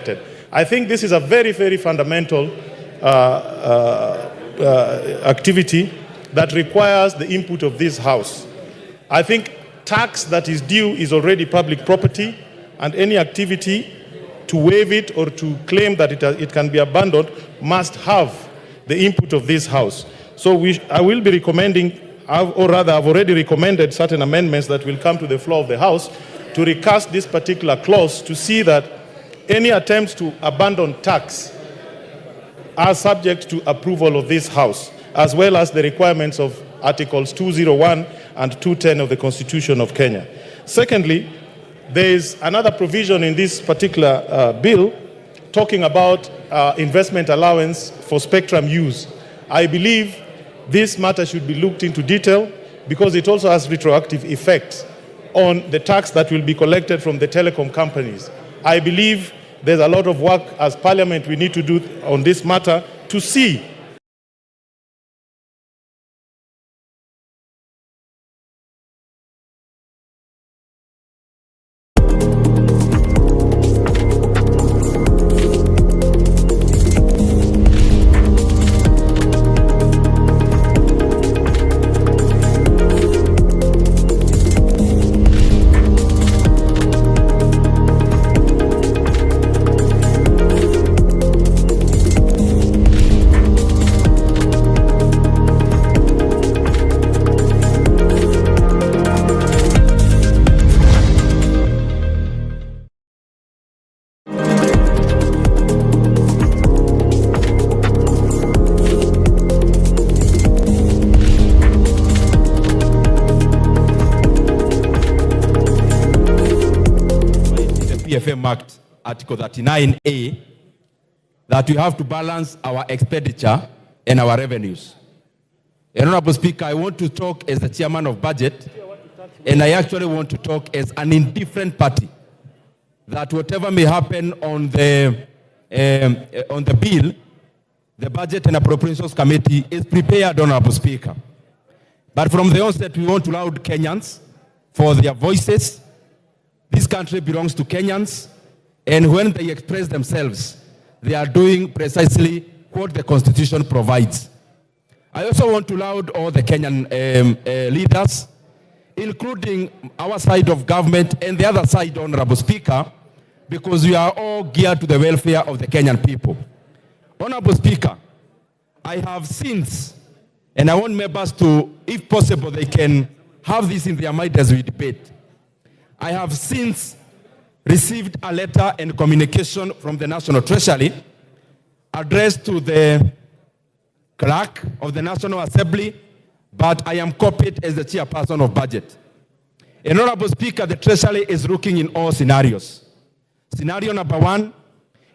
collected. I think this is a very, very fundamental activity that requires the input of this House. I think tax that is due is already public property, and any activity to waive it or to claim that it can be abandoned must have the input of this House. So I will be recommending, or rather I've already recommended certain amendments that will come to the floor of the House to recast this particular clause to see that any attempts to abandon tax are subject to approval of this House, as well as the requirements of Articles 201 and 210 of the Constitution of Kenya. Secondly, there is another provision in this particular bill talking about investment allowance for spectrum use. I believe this matter should be looked into detail because it also has retroactive effects on the tax that will be collected from the telecom companies. I believe there's a lot of work as Parliament we need to do on this matter to see PFM Act, Article 39A, that we have to balance our expenditure and our revenues. Honorable Speaker, I want to talk as the chairman of budget, and I actually want to talk as an indifferent party, that whatever may happen on the bill, the Budget and Appropriations Committee is prepared, Honorable Speaker. But from the onset, we want to laud Kenyans for their voices. This country belongs to Kenyans, and when they express themselves, they are doing precisely what the Constitution provides. I also want to laud all the Kenyan leaders, including our side of government and the other side, Honorable Speaker, because we are all geared to the welfare of the Kenyan people. Honorable Speaker, I have since, and I want members to, if possible, they can have this in their mind as we debate. I have since received a letter and communication from the National Treasury addressed to the clerk of the National Assembly, but I am copied as the chairperson of budget. Honorable Speaker, the Treasury is looking in all scenarios. Scenario number one,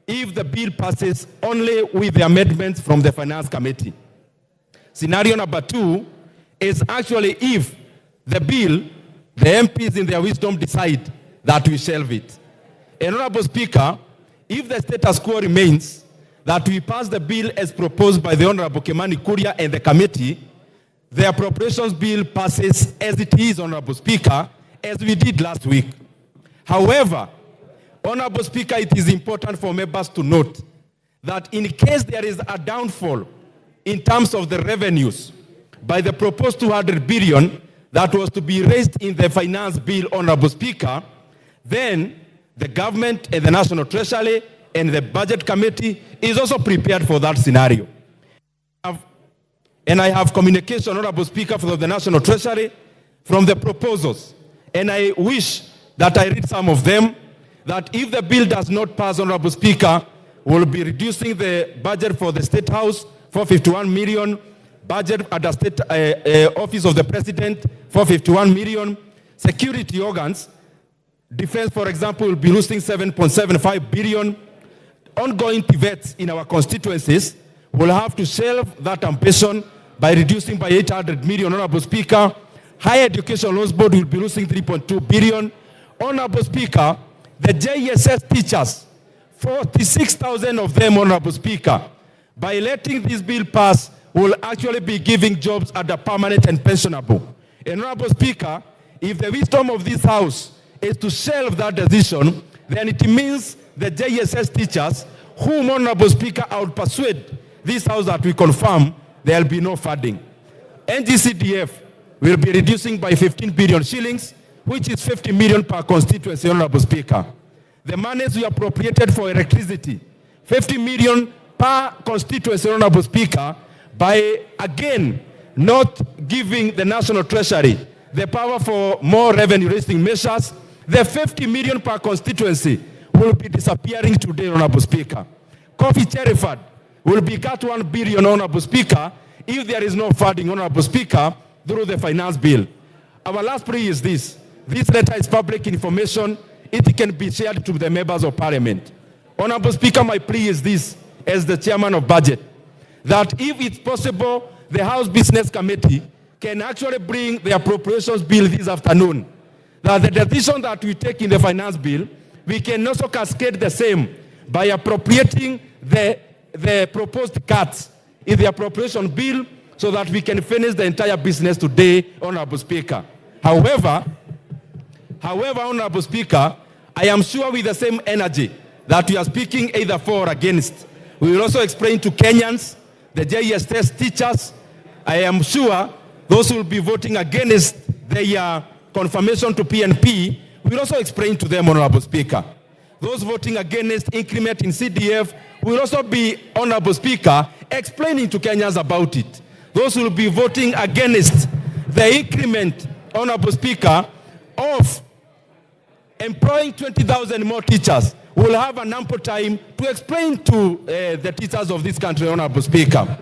if the bill passes only with the amendments from the Finance Committee. Scenario number two is actually if the bill, the MPs in their wisdom decide that we shelve it. Honorable Speaker, if the status quo remains, that we pass the bill as proposed by the Honorable Kimani Kuria and the committee, the appropriations bill passes as it is, Honorable Speaker, as we did last week. However, Honorable Speaker, it is important for members to note that in case there is a downfall in terms of the revenues by the proposed 200 billion that was to be raised in the finance bill, Honorable Speaker, then the government and the National Treasury and the Budget Committee is also prepared for that scenario. And I have communication, Honorable Speaker, from the National Treasury from the proposals. And I wish that I read some of them, that if the bill does not pass, Honorable Speaker, we'll be reducing the budget for the State House for 51 million, budget at the State Office of the President for 51 million, security organs, defense, for example, will be losing 7.75 billion, ongoing pivots in our constituencies will have to shelve that ambition by reducing by 800 million, Honorable Speaker. Higher Education Loans Board will be losing 3.2 billion. Honorable Speaker, the JSS teachers, 46,000 of them, Honorable Speaker, by letting this bill pass, will actually be giving jobs at the permanent and pensionable. Honorable Speaker, if the wisdom of this House is to shelve that decision, then it means the JSS teachers, whom, Honorable Speaker, I would persuade this House that we confirm there will be no funding. NGCDF will be reducing by 15 billion shillings, which is 50 million per constituency, Honorable Speaker. The monies we appropriated for electricity, 50 million per constituency, Honorable Speaker, by, again, not giving the National Treasury the power for more revenue-raising measures, the 50 million per constituency will be disappearing today, Honorable Speaker. Coffee Cheriford will be cut 1 billion, Honorable Speaker, if there is no funding, Honorable Speaker, through the finance bill. Our last plea is this. This letter is public information. It can be shared to the members of Parliament. Honorable Speaker, my plea is this, as the chairman of budget, that if it's possible, the House Business Committee can actually bring the appropriations bill this afternoon. That the decision that we take in the finance bill, we can also cascade the same by appropriating the proposed cuts in the appropriation bill so that we can finish the entire business today, Honorable Speaker. However, Honorable Speaker, I am sure with the same energy that we are speaking either for or against, we will also explain to Kenyans, the JSS teachers, I am sure those who will be voting against their confirmation to PNP, we will also explain to them, Honorable Speaker. Those voting against increment in CDF will also be, Honorable Speaker, explaining to Kenyans about it. Those who will be voting against the increment, Honorable Speaker, of employing 20,000 more teachers will have an ample time to explain to the teachers of this country, Honorable Speaker.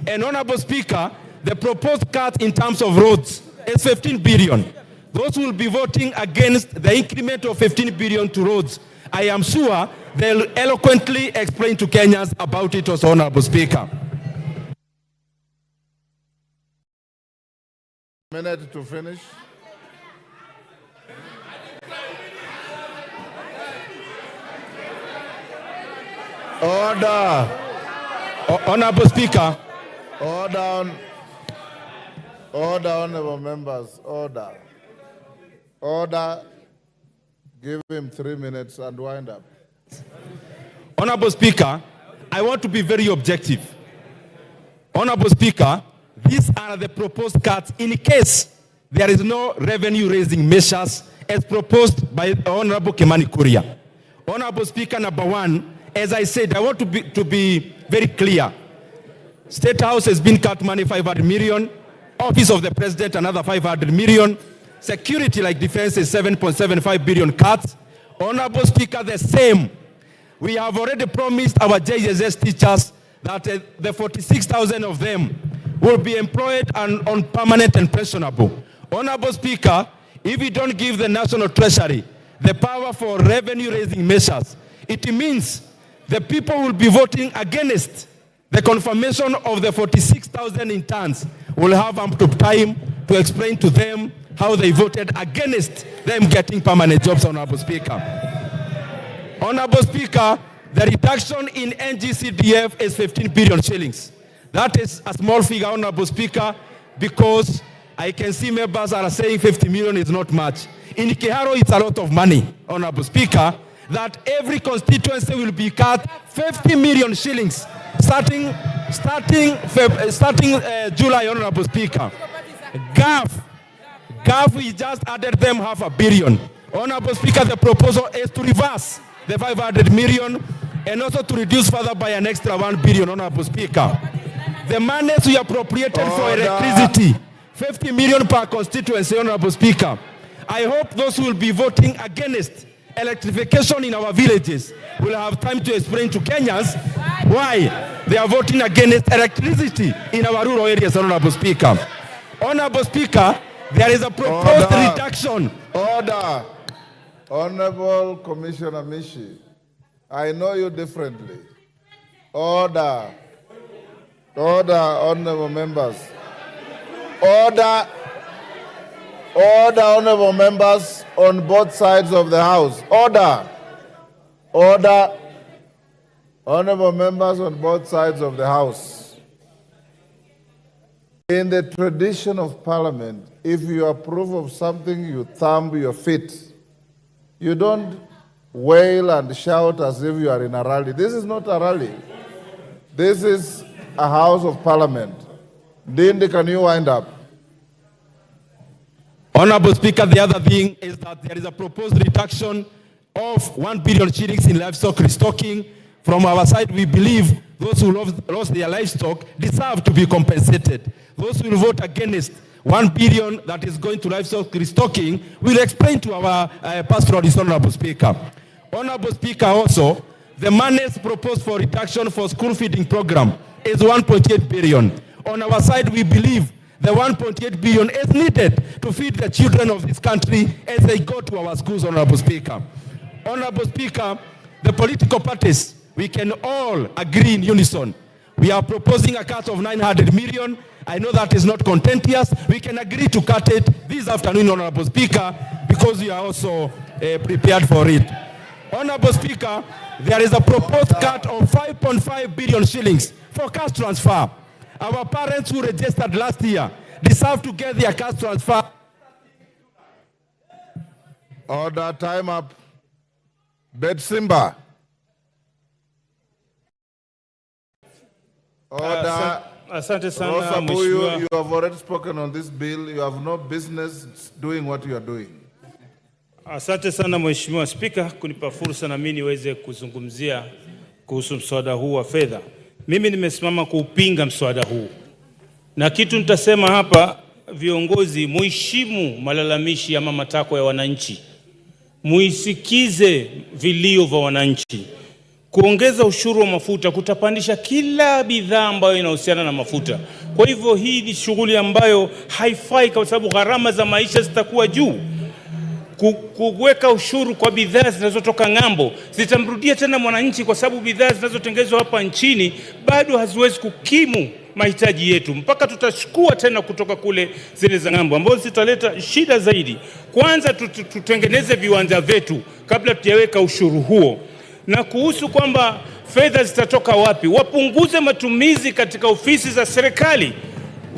And Honorable Speaker, the proposed cut in terms of roads is 15 billion. Those who will be voting against the increment of 15 billion to roads, I am sure they'll eloquently explain to Kenyans about it also, Honorable Speaker. Minute to finish. Order. Honorable Speaker. Order, honorable members. Order. Order. Give him 3 minutes and wind up. Honorable Speaker, I want to be very objective. Honorable Speaker, these are the proposed cuts in case there is no revenue-raising measures as proposed by Honorable Kimani Kuria. Honorable Speaker, number one, as I said, I want to be very clear. State House has been cut money 500 million. Office of the President, another 500 million. Security like defense is 7.75 billion cuts. Honorable Speaker, the same. We have already promised our JSS teachers that the 46,000 of them will be employed and on permanent and pensionable. Honorable Speaker, if we don't give the National Treasury the power for revenue-raising measures, it means the people will be voting against the confirmation of the 46,000 interns. Will have ample time to explain to them how they voted against them getting permanent jobs, Honorable Speaker. Honorable Speaker, the reduction in NGCDF is 15 billion shillings. That is a small figure, Honorable Speaker, because I can see members are saying 50 million is not much. In Kiharo, it's a lot of money, Honorable Speaker, that every constituency will be cut 50 million shillings starting July, Honorable Speaker. GAF, we just added them 500 million. Honorable Speaker, the proposal is to reverse the 500 million and also to reduce further by an extra 1 billion, Honorable Speaker. The monies we appropriated for electricity, 50 million per constituency, Honorable Speaker. I hope those who will be voting against electrification in our villages will have time to explain to Kenyans why they are voting against electricity in our rural areas, Honorable Speaker. Honorable Speaker, there is a proposed reduction. Order. Honorable Commissioner Mishi, I know you differently. Order. Order, honorable members. Order. Order, honorable members on both sides of the House. Order. Order. Honorable members on both sides of the House. In the tradition of Parliament, if you approve of something, you thumb your feet. You don't wail and shout as if you are in a rally. This is not a rally. This is a House of Parliament. Dindi, can you wind up? Honorable Speaker, the other thing is that there is a proposed reduction of 1 billion shillings in livestock restocking. From our side, we believe those who lost their livestock deserve to be compensated. Those who will vote against 1 billion that is going to livestock restocking will explain to our pastoralist, Honorable Speaker. Honorable Speaker, also, the monies proposed for reduction for school feeding program is 1.8 billion. On our side, we believe the 1.8 billion is needed to feed the children of this country as they go to our schools, Honorable Speaker. Honorable Speaker, the political parties, we can all agree in unison. We are proposing a cut of 900 million. I know that is not contentious. We can agree to cut it this afternoon, Honorable Speaker, because we are also prepared for it. Honorable Speaker, there is a proposed cut of 5.5 billion shillings for cash transfer. Our parents who registered last year deserve to get their cash transfer. Order, time up. Betsimba. Order. Asante sana Rosa mheshimiwa. Buyu, you have already spoken on this bill. You have no business doing what you are doing. Asante sana mheshimiwa Spika kunipa fursa na mimi niweze kuzungumzia kuhusu mswada huu wa fedha. Mimi nimesimama kuupinga mswada huu. Na kitu nitasema hapa, viongozi muheshimu malalamishi ama matakwa ya wananchi. Muisikize vilio vya wananchi. Kuongeza ushuru wa mafuta kutapandisha kila bidhaa ambayo inahusiana na mafuta. Kwa hivyo hii ni shughuli ambayo haifai kwa sababu gharama za maisha zitakuwa juu. Kuweka ushuru kwa bidhaa zinazotoka ng'ambo zitamrudia tena mwananchi, kwa sababu bidhaa zinazotengenezwa hapa nchini bado haziwezi kukimu mahitaji yetu, mpaka tutachukua tena kutoka kule zile za ng'ambo, ambazo zitaleta shida zaidi. Kwanza tutengeneze viwanja vyetu kabla tujaweka ushuru huo. Na kuhusu kwamba fedha zitatoka wapi, wapunguze matumizi katika ofisi za serikali.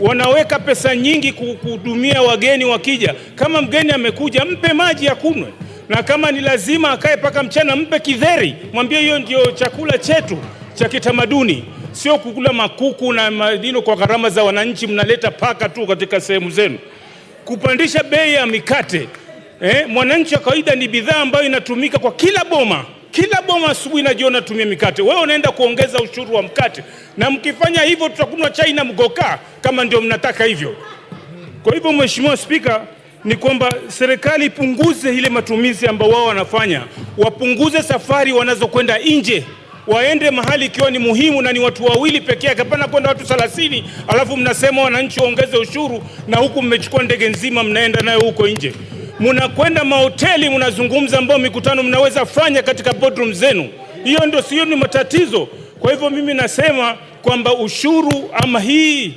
Wanaweka pesa nyingi kuhudumia wageni wakija. Kama mgeni amekuja, mpe maji ya kunywe, na kama ni lazima akae paka mchana, mpe kidheri, mwambie hiyo ndio chakula chetu cha kitamaduni, sio kukula makuku na madino kwa gharama za wananchi. Mnaleta paka tu katika sehemu zenu. Kupandisha bei ya mikate, mwananchi wa kawaida ni bidhaa ambayo inatumika kwa kila boma. Kila boma asubuhi na jioni natumia mikate. Wewe unaenda kuongeza ushuru wa mkate. Na mkifanya hivyo tutakunywa chai na mgoka kama ndio mnataka hivyo. Kwa hivyo Mheshimiwa Spika, ni kwamba serikali ipunguze ile matumizi ambayo wao wanafanya. Wapunguze safari wanazokwenda nje. Waende mahali ikiwa ni muhimu na ni watu wawili pekee yake, hapana kwenda watu 30 alafu mnasema wananchi waongeze ushuru na huku mmechukua ndege nzima mnaenda nayo huko nje. Mnakwenda mahoteli, mnazungumza ambao mikutano mnaweza fanya katika boardroom zenu. Hiyo ndio sio ni matatizo. Kwa hivyo mimi nasema kwamba ushuru ama hii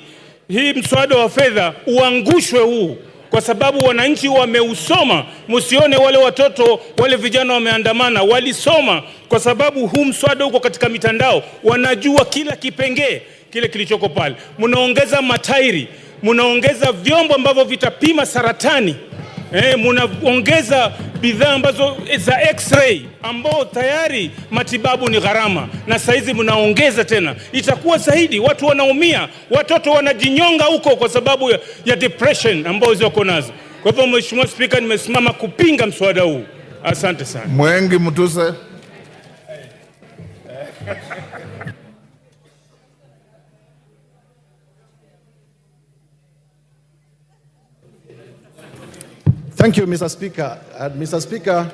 mswada wa fedha uangushwe huu, kwa sababu wananchi wameusoma. Msione wale watoto wale vijana wameandamana, walisoma kwa sababu huu mswada uko katika mitandao, wanajua kila kipengee kile kilichoko pale. Mnaongeza matairi, mnaongeza vyombo ambavyo vitapima saratani. Munaongeza bidhaa ambazo za x-ray ambao tayari matibabu ni gharama, na saizi munaongeza tena. Itakuwa zaidi, watu wanaumia, watoto wanajinyonga huko kwa sababu ya depression ambao ziko nazo. Kwa hivyo Mheshimiwa Spika, nimesimama kupinga mswada huu. Asante sana. Mwengi Mutuse. Thank you, Mr. Speaker. Mr. Speaker,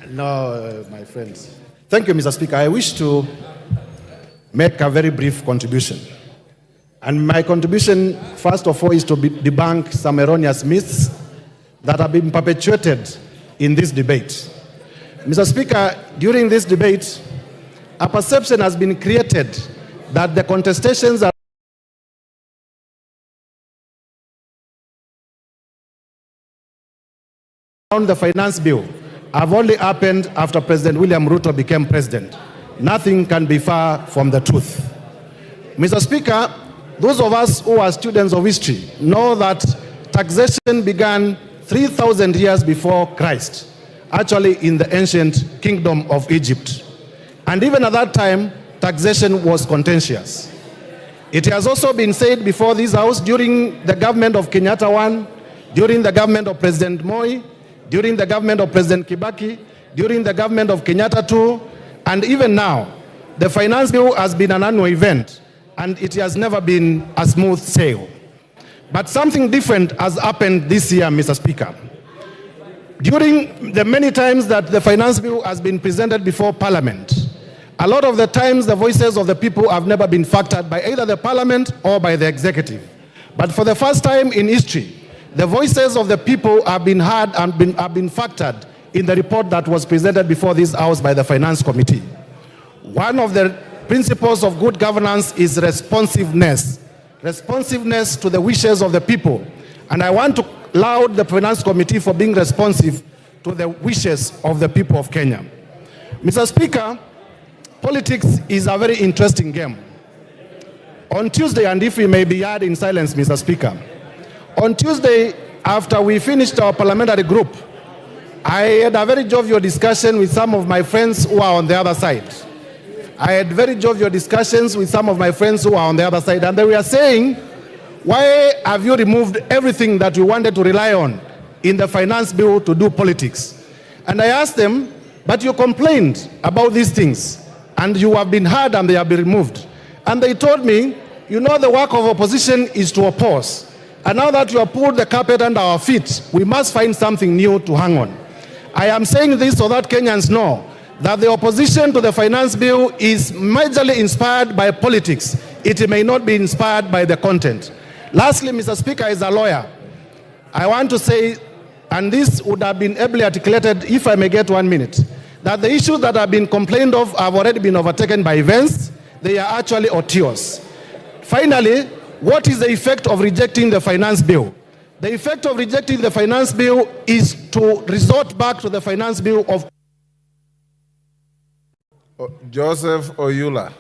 my friends. Thank you, Mr. Speaker. I wish to make a very brief contribution. And my contribution, first of all, is to debunk some erroneous myths that have been perpetuated in this debate. Mr. Speaker, during this debate, a perception has been created that the contestations are around the finance bill have only happened after President William Ruto became president. Nothing can be far from the truth. Mr. Speaker, those of us who are students of history know that taxation began 3,000 years before Christ. actually in the ancient kingdom of Egypt. And even at that time, taxation was contentious. It has also been said before this House during the government of Kenyatta I, during the government of President Moi, during the government of President Kibaki, during the government of Kenyatta II, and even now, the finance bill has been an annual event, and it has never been a smooth sail. But something different has happened this year, Mr. Speaker. During the many times that the finance bill has been presented before Parliament, a lot of the times the voices of the people have never been factored by either the Parliament or by the executive. But for the first time in history, the voices of the people have been heard and have been factored in the report that was presented before this House by the Finance Committee. One of the principles of good governance is responsiveness. Responsiveness to the wishes of the people. And I want to laud the Finance Committee for being responsive to the wishes of the people of Kenya. Mr. Speaker, politics is a very interesting game. On Tuesday, and if we may be heard in silence, Mr. Speaker, on Tuesday, after we finished our parliamentary group, I had a very jovial discussion with some of my friends who are on the other side. I had very jovial discussions with some of my friends who are on the other side, and they were saying, why have you removed everything that you wanted to rely on in the finance bill to do politics? And I asked them, but you complained about these things, and you have been heard and they have been removed. And they told me, you know, the work of opposition is to oppose. And now that you have pulled the carpet under our feet, we must find something new to hang on. I am saying this so that Kenyans know that the opposition to the finance bill is majorly inspired by politics. It may not be inspired by the content. Lastly, Mr. Speaker, as a lawyer, I want to say, and this would have been ably articulated if I may get 1 minute, that the issues that have been complained of have already been overtaken by events. They are actually otious. Finally, what is the effect of rejecting the finance bill? The effect of rejecting the finance bill is to resort back to the finance bill of Joseph Oyula.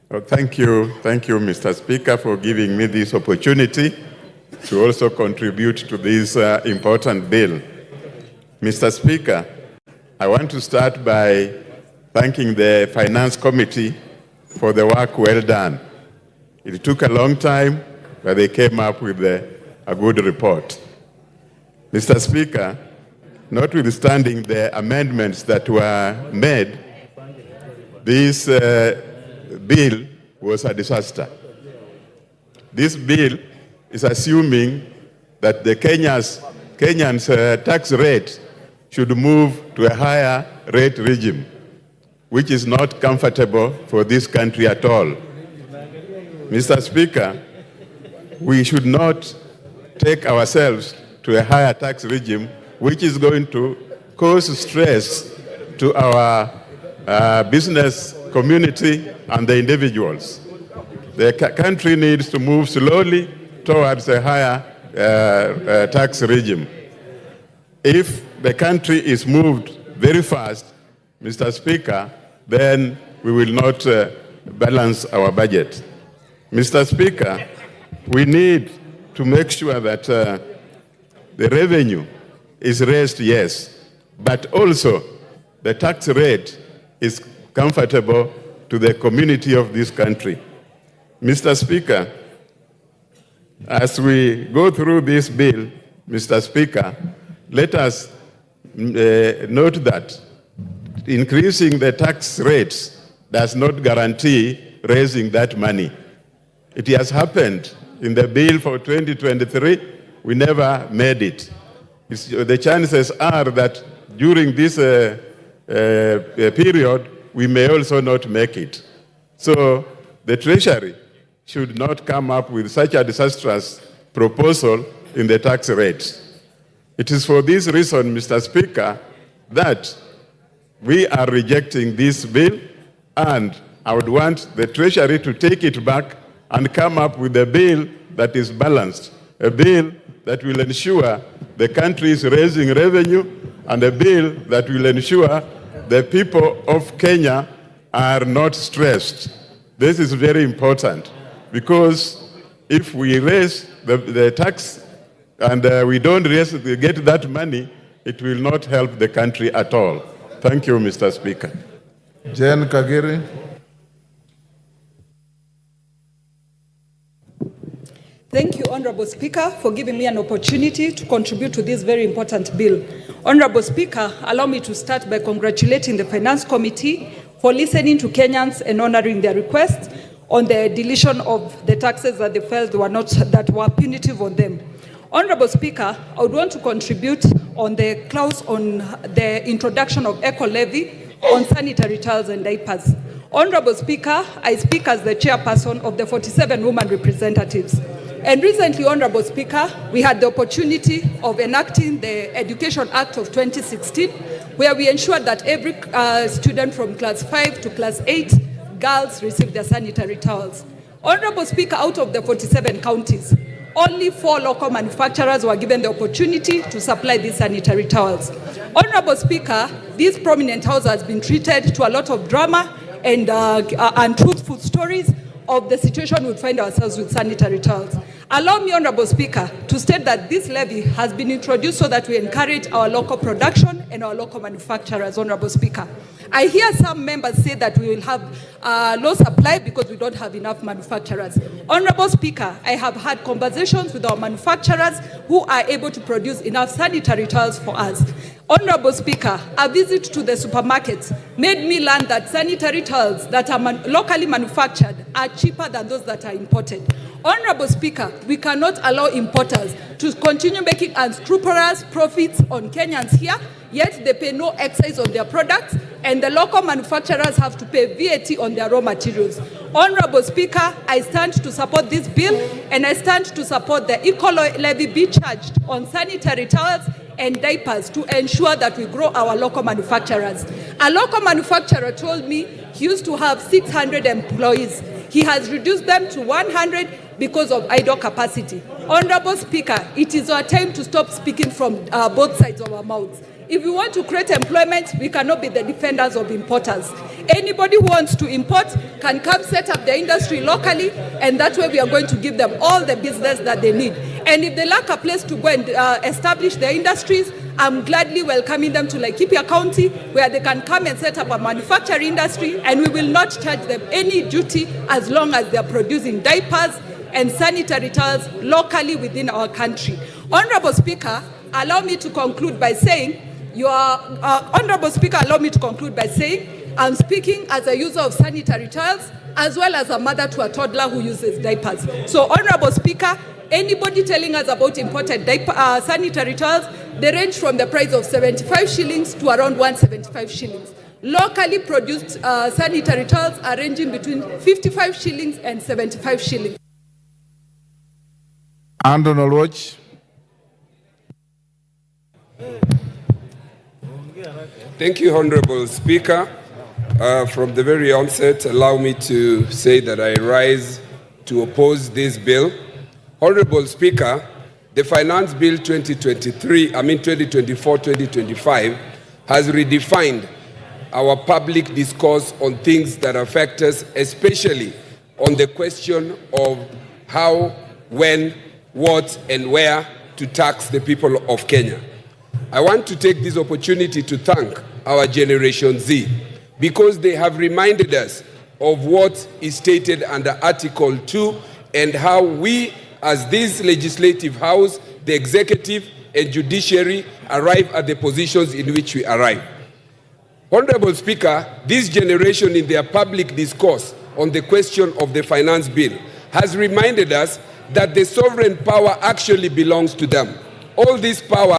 Well, thank you, Mr. Speaker, for giving me this opportunity to also contribute to this important bill. Mr. Speaker, I want to start by thanking the Finance Committee for the work well done. It took a long time, but they came up with a good report. Mr. Speaker, notwithstanding the amendments that were made, this bill was a disaster. This bill is assuming that the Kenyans' tax rate should move to a higher rate regime, which is not comfortable for this country at all. Mr. Speaker, we should not take ourselves to a higher tax regime, which is going to cause stress to our business community and the individuals. The country needs to move slowly towards a higher tax regime. If the country is moved very fast, Mr. Speaker, then we will not balance our budget. Mr. Speaker, we need to make sure that the revenue is raised, yes, but also the tax rate is comfortable to the community of this country. Mr. Speaker, as we go through this bill, Mr. Speaker, let us note that increasing the tax rates does not guarantee raising that money. It has happened in the bill for 2023. We never made it. The chances are that during this period, we may also not make it. So the Treasury should not come up with such a disastrous proposal in the tax rates. It is for this reason, Mr. Speaker, that we are rejecting this bill, and I would want the Treasury to take it back and come up with a bill that is balanced, a bill that will ensure the country is raising revenue, and a bill that will ensure the people of Kenya are not stressed. This is very important because if we raise the tax and we don't get that money, it will not help the country at all. Thank you, Mr. Speaker. Jen Kagiri. Thank you, Honorable Speaker, for giving me an opportunity to contribute to this very important bill. Honorable Speaker, allow me to start by congratulating the Finance Committee for listening to Kenyans and honoring their request on the deletion of the taxes that they felt that were punitive on them. Honorable Speaker, I would want to contribute on the clause on the introduction of eco-levy on sanitary towels and diapers. Honorable Speaker, I speak as the chairperson of the 47 women representatives. And recently, Honorable Speaker, we had the opportunity of enacting the Education Act of 2016, where we ensured that every student from class 5 to class 8, girls receive their sanitary towels. Honorable Speaker, out of the 47 counties, only 4 local manufacturers were given the opportunity to supply these sanitary towels. Honorable Speaker, this prominent house has been treated to a lot of drama and truthful stories of the situation we find ourselves with sanitary towels. Allow me, Honorable Speaker, to state that this levy has been introduced so that we encourage our local production and our local manufacturers, Honorable Speaker. I hear some members say that we will have low supply because we don't have enough manufacturers. Honorable Speaker, I have had conversations with our manufacturers who are able to produce enough sanitary towels for us. Honorable Speaker, a visit to the supermarkets made me learn that sanitary towels that are locally manufactured are cheaper than those that are imported. Honorable Speaker, we cannot allow importers to continue making unscrupulous profits on Kenyans here, yet they pay no excise on their products, and the local manufacturers have to pay VAT on their raw materials. Honorable Speaker, I stand to support this bill, and I stand to support the eco-levy be charged on sanitary towels and diapers to ensure that we grow our local manufacturers. A local manufacturer told me he used to have 600 employees. He has reduced them to 100 because of idle capacity. Honorable Speaker, it is our time to stop speaking from both sides of our mouths. If we want to create employment, we cannot be the defenders of importers. Anybody who wants to import can come set up their industry locally, and that way we are going to give them all the business that they need. And if they lack a place to go and establish their industries, I'm gladly welcoming them to Laikipia County, where they can come and set up a manufacturing industry, and we will not charge them any duty as long as they are producing diapers and sanitary towels locally within our country. Honorable Speaker, allow me to conclude by saying, Honorable Speaker, allow me to conclude by saying, I'm speaking as a user of sanitary towels, as well as a mother to a toddler who uses diapers. So, Honorable Speaker, anybody telling us about imported sanitary towels, they range from the price of 75 shillings to around 175 shillings. Locally produced sanitary towels are ranging between 55 shillings and 75 shillings. Andon Oluoch. Thank you, Honorable Speaker. From the very onset, allow me to say that I rise to oppose this bill. Honorable Speaker, the Finance Bill 2024-2025 has redefined our public discourse on things that affect us, especially on the question of how, when, what, and where to tax the people of Kenya. I want to take this opportunity to thank our Generation Z because they have reminded us of what is stated under Article 2 and how we, as this legislative house, the executive and judiciary, arrive at the positions in which we arrive. Honorable Speaker, this generation in their public discourse on the question of the finance bill has reminded us that the sovereign power actually belongs to them. All this power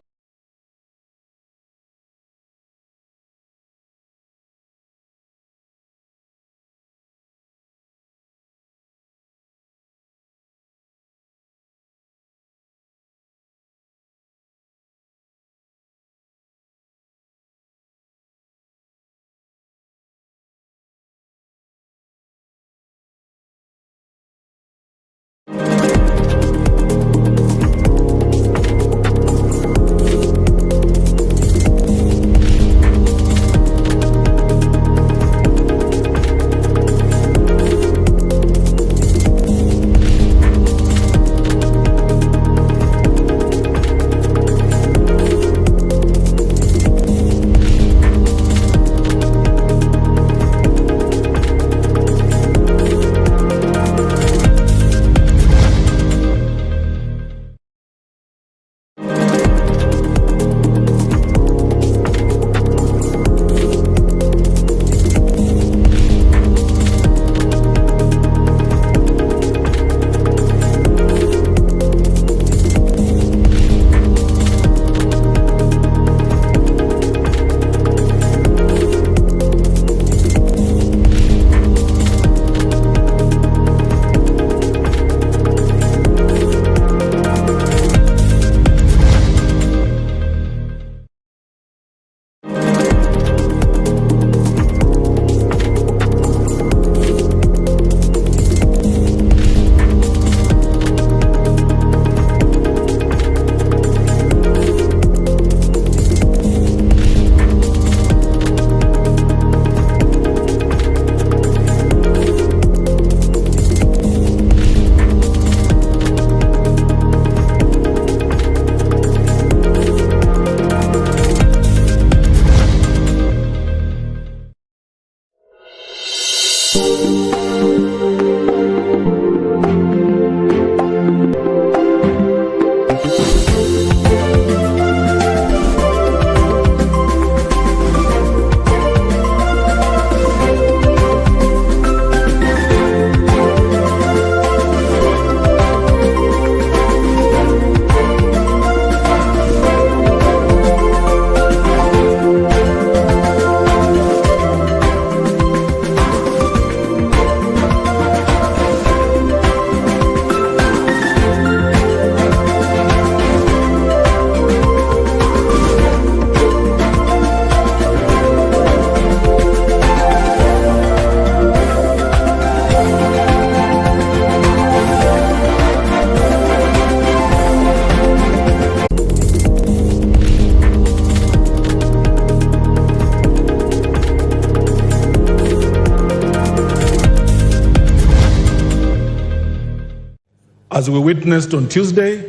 as we witnessed on Tuesday,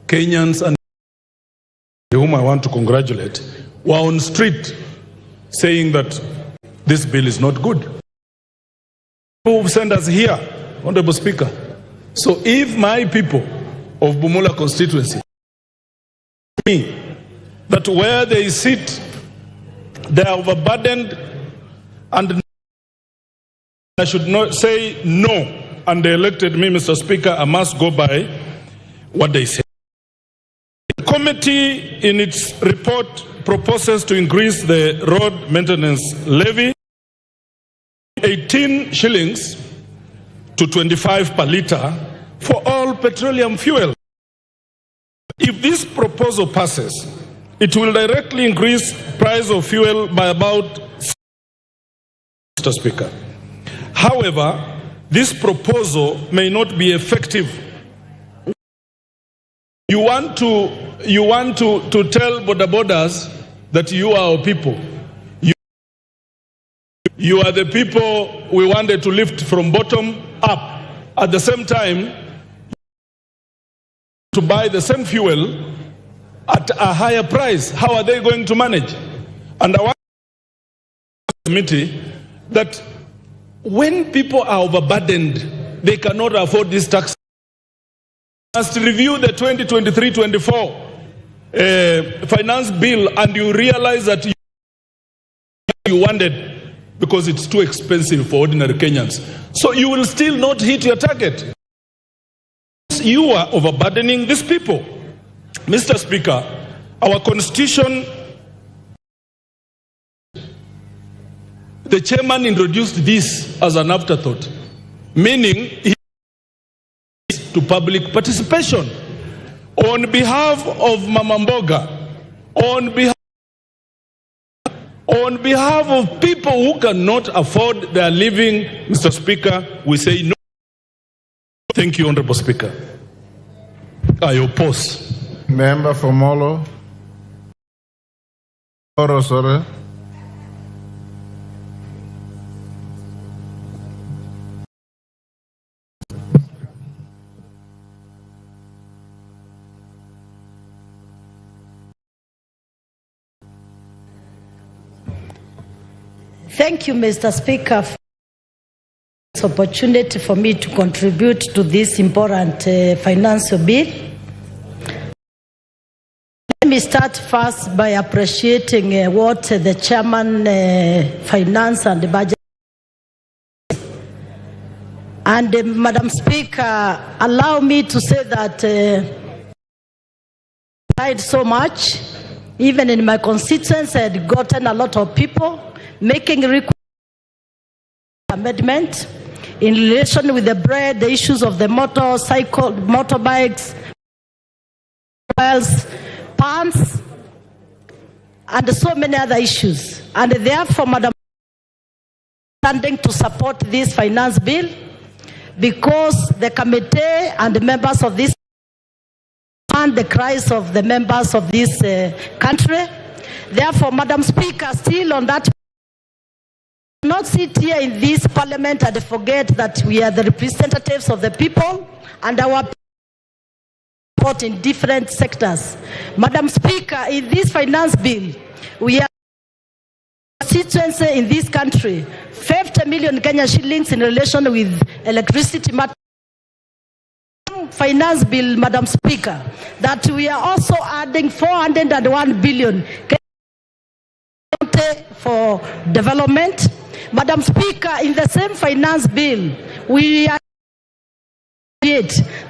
Kenyans and whom I want to congratulate were on street saying that this bill is not good. People who sent us here, Honorable Speaker. So if my people of Bumula constituency, that where they sit, they are overburdened, and I should not say no, and they elected me, Mr. Speaker, I must go by what they say. The committee in its report proposes to increase the road maintenance levy 18 shillings to 25 per litre for all petroleum fuel. If this proposal passes, it will directly increase price of fuel by about, Mr. Speaker. However, this proposal may not be effective. You want to tell border borders that you are our people. You are the people we wanted to lift from bottom up. At the same time, to buy the same fuel at a higher price. How are they going to manage? And I want to committee that when people are overburdened, they cannot afford this tax. Must review the 2023-24 finance bill, and you realize that you wanted, because it's too expensive for ordinary Kenyans. So you will still not hit your target. You are overburdening these people. Mr. Speaker, our constitution, the chairman introduced this as an afterthought, meaning he to public participation on behalf of Mama Mboga, on behalf of people who cannot afford their living. Mr. Speaker, we say no. Thank you, Honorable Speaker. I oppose. Member for Molo. Sorry. Thank you, Mr. Speaker, for this opportunity for me to contribute to this important financial bill. Let me start first by appreciating what the chairman, finance and the budget. And Madam Speaker, allow me to say that I tried so much. Even in my constituency, I had gotten a lot of people making amendment in relation with the bread, the issues of the motorbikes, pants, and so many other issues. And therefore, Madam, standing to support this finance bill, because the committee and the members of this and the cries of the members of this country. Therefore, Madam Speaker, still on that, not sit here in this parliament and forget that we are the representatives of the people and our support in different sectors. Madam Speaker, in this finance bill, we are constituency in this country, 50 million Kenya shillings in relation with electricity matter. Finance bill, Madam Speaker, that we are also adding 401 billion for development. Madam Speaker, in the same finance bill, we are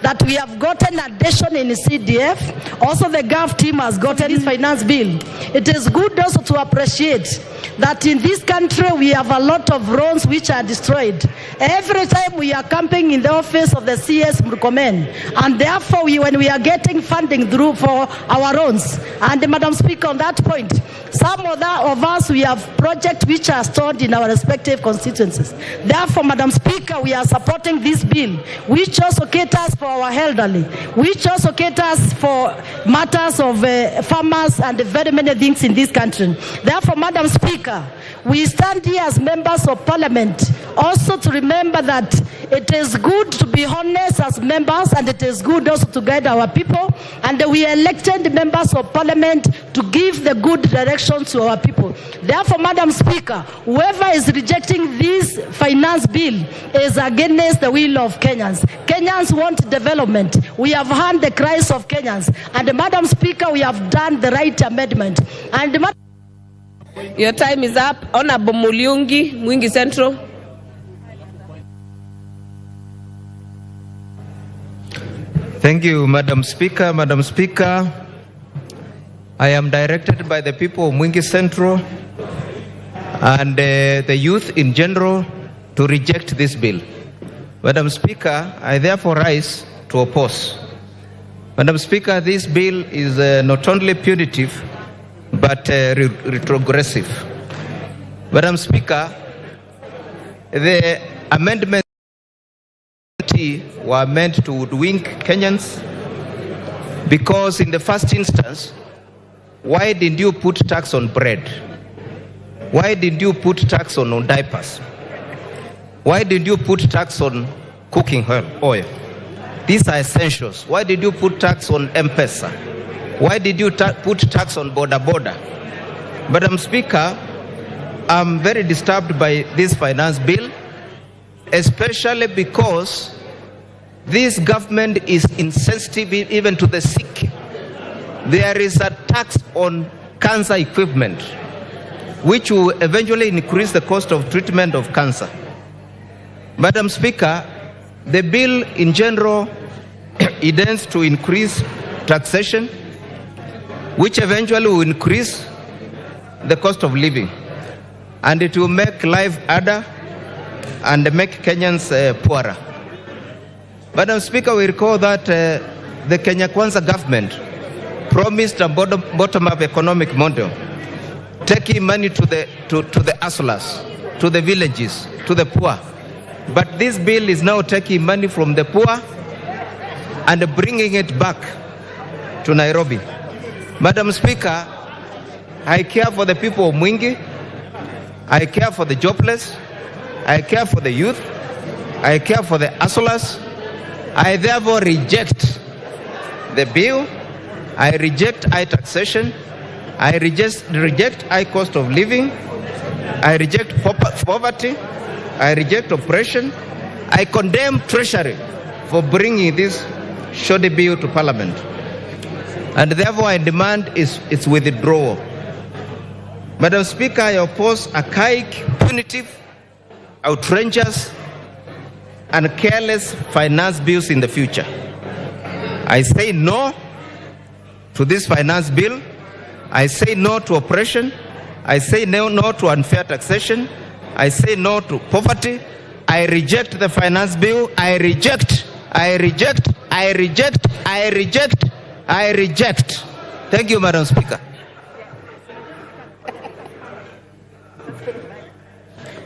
that we have gotten addition in the CDF. Also, the GAF team has gotten this finance bill. It is good also to appreciate that in this country we have a lot of roads which are destroyed. Every time we are camping in the office of the CS Murkomen, and therefore when we are getting funding through for our roads. And Madam Speaker, on that point, some of us, we have projects which are stored in our respective constituencies. Therefore, Madam Speaker, we are supporting this bill, which also caters for our elderly, which also caters for matters of farmers and very many things in this country. Therefore, Madam Speaker, we stand here as members of parliament also to remember that It is good to be honest as members, and it is good also to guide our people. And we elected members of parliament to give the good direction to our people. Therefore, Madam Speaker, whoever is rejecting this finance bill is against the will of Kenyans. Kenyans want development. We have heard the cries of Kenyans. And Madam Speaker, we have done the right amendment. And your time is up. Honorable Muliungi, Mwingi Central. Thank you, Madam Speaker. Madam Speaker, I am directed by the people of Mwingi Central and the youth in general to reject this bill. Madam Speaker, I therefore rise to oppose. Madam Speaker, this bill is not only punitive, but retrogressive. Madam Speaker, the amendments were meant to hoodwink Kenyans because in the first instance, why didn't you put tax on bread? Why didn't you put tax on diapers? Why did you put tax on cooking oil? These are essentials. Why did you put tax on M-Pesa? Why did you put tax on border? Madam Speaker, I'm very disturbed by this finance bill, especially because this government is insensitive even to the sick. There is a tax on cancer equipment, which will eventually increase the cost of treatment of cancer. Madam Speaker, the bill in general intends to increase taxation, which eventually will increase the cost of living, and it will make life harder and make Kenyans poorer. Madam Speaker, we recall that the Kenya Kwanza government promised a bottom-up economic model, taking money to the hustlers, to the villages, to the poor. But this bill is now taking money from the poor and bringing it back to Nairobi. Madam Speaker, I care for the people of Mwingi. I care for the jobless. I care for the youth. I care for the hustlers. I therefore reject the bill. I reject high taxation. I reject high cost of living. I reject poverty. I reject oppression. I condemn Treasury for bringing this shoddy bill to Parliament. And therefore I demand its withdrawal. Madam Speaker, I oppose archaic, punitive, outrageous, and careless finance bills in the future. I say no to this finance bill. I say no to oppression. I say no to unfair taxation. I say no to poverty. I reject the finance bill. I reject. Thank you, Madam Speaker.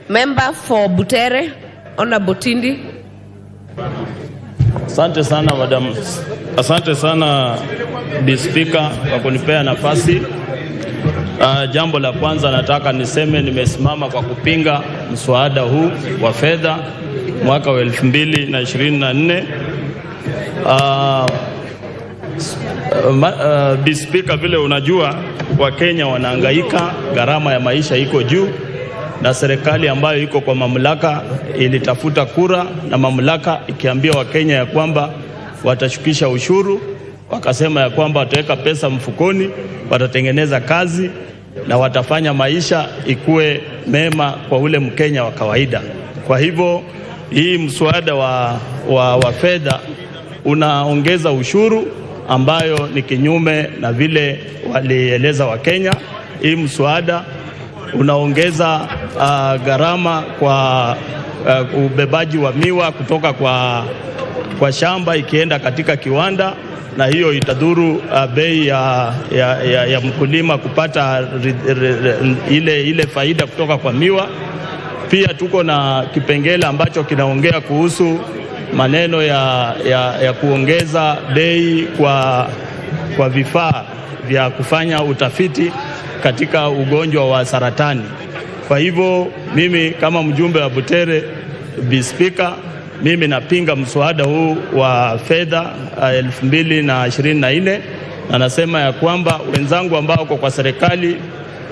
Member for Butere, Honorable Tindi. Asante sana madam. Asante sana Bi Speaker kwa kunipea nafasi. Jambo la kwanza nataka niseme nimesimama kwa kupinga mswada huu wa fedha mwaka wa 2024. Bi Speaker, vile unajua Wakenya wanahangaika, gharama ya maisha iko juu, na serikali ambayo iko kwa mamlaka ilitafuta kura na mamlaka ikiambia Wakenya ya kwamba watashukisha ushuru, wakasema ya kwamba wataweka pesa mfukoni, watatengeneza kazi na watafanya maisha ikue mema kwa ule Mkenya wa kawaida. Kwa hivyo hii mswada wa fedha unaongeza ushuru ambayo ni kinyume na vile walieleza Wakenya. Hii mswada unaongeza gharama kwa ubebaji wa miwa kutoka kwa shamba ikienda katika kiwanda, na hiyo itadhuru bei ya mkulima kupata ile faida kutoka kwa miwa. Pia tuko na kipengele ambacho kinaongea kuhusu maneno ya kuongeza bei kwa vifaa vya kufanya utafiti katika ugonjwa wa saratani. Kwa hivyo mimi kama mjumbe wa Butere, Bi Speaker, mimi napinga mswada huu wa fedha 2024 na nasema ya kwamba wenzangu ambao wako kwa serikali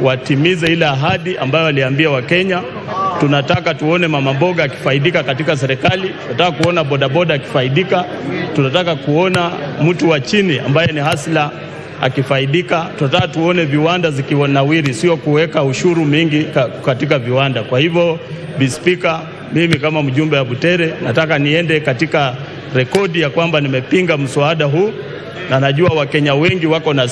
watimize ile ahadi ambayo waliambia Wakenya. Tunataka tuone mama mboga akifaidika katika serikali, tunataka kuona bodaboda akifaidika, tunataka kuona mtu wa chini ambaye ni hasla akifaidika, tunataka tuone viwanda zikiwanawiri, sio kuweka ushuru mingi katika viwanda. Kwa hivyo, Speaker, mimi kama mjumbe wa Butere nataka niende katika rekodi ya kwamba nimepinga mswada huu, na najua Wakenya wengi wako na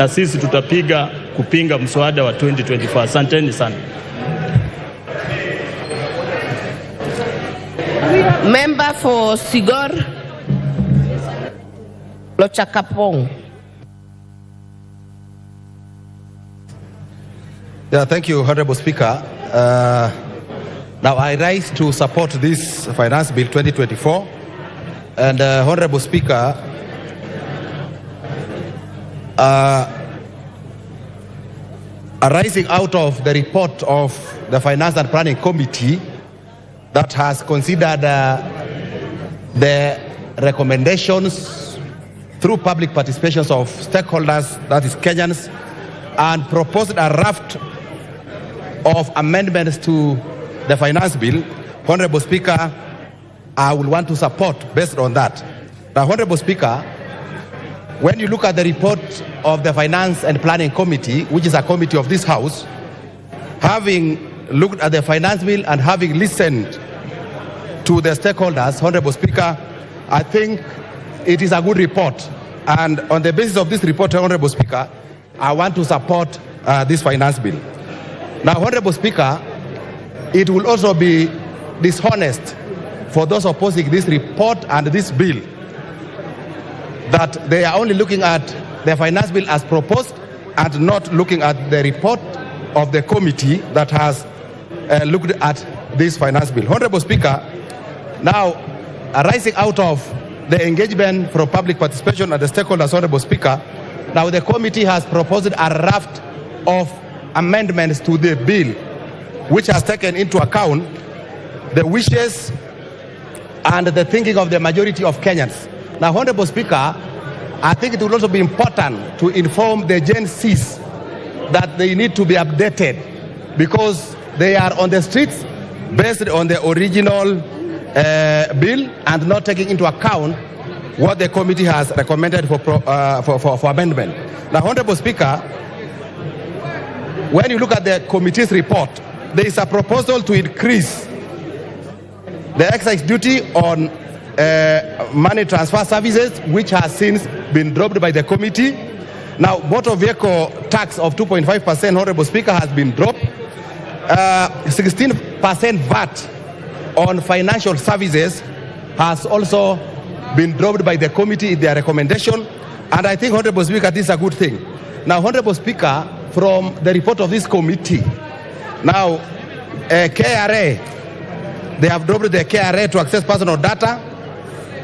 sisi tutapiga kupinga mswada wa 2024. Asanteni sana. Member for Sigor Lochakapong. Yeah, thank you, Honorable Speaker. Now I rise to support this Finance Bill 2024. And Honorable Speaker, arising out of the report of the Finance and Planning Committee that has considered the recommendations through public participations of stakeholders, that is Kenyans, and proposed a raft of amendments to the Finance Bill, Honorable Speaker, I will want to support based on that. Now, Honorable Speaker, when you look at the report of the Finance and Planning Committee, which is a committee of this House, having looked at the Finance Bill and having listened to the stakeholders, Honorable Speaker, I think it is a good report. And on the basis of this report, Honorable Speaker, I want to support this Finance Bill. Now, Honorable Speaker, it will also be dishonest for those opposing this report and this bill that they are only looking at the Finance Bill as proposed and not looking at the report of the committee that has looked at this Finance Bill. Honorable Speaker, now arising out of the engagement from public participation and the stakeholders, Honorable Speaker, now the committee has proposed a raft of amendments to the bill, which has taken into account the wishes and the thinking of the majority of Kenyans. Now, Honorable Speaker, I think it will also be important to inform the Gen Zs that they need to be updated because they are on the streets based on the original bill and not taking into account what the committee has recommended for amendment. Now, Honorable Speaker, when you look at the committee's report, there is a proposal to increase the excise duty on money transfer services, which has since been dropped by the committee. Now, motor vehicle tax of 2.5%, Honorable Speaker, has been dropped. 16% VAT on financial services has also been dropped by the committee in their recommendation. And I think, Honorable Speaker, this is a good thing. Now, Honorable Speaker, from the report of this committee, now, KRA, they have dropped the KRA to access personal data,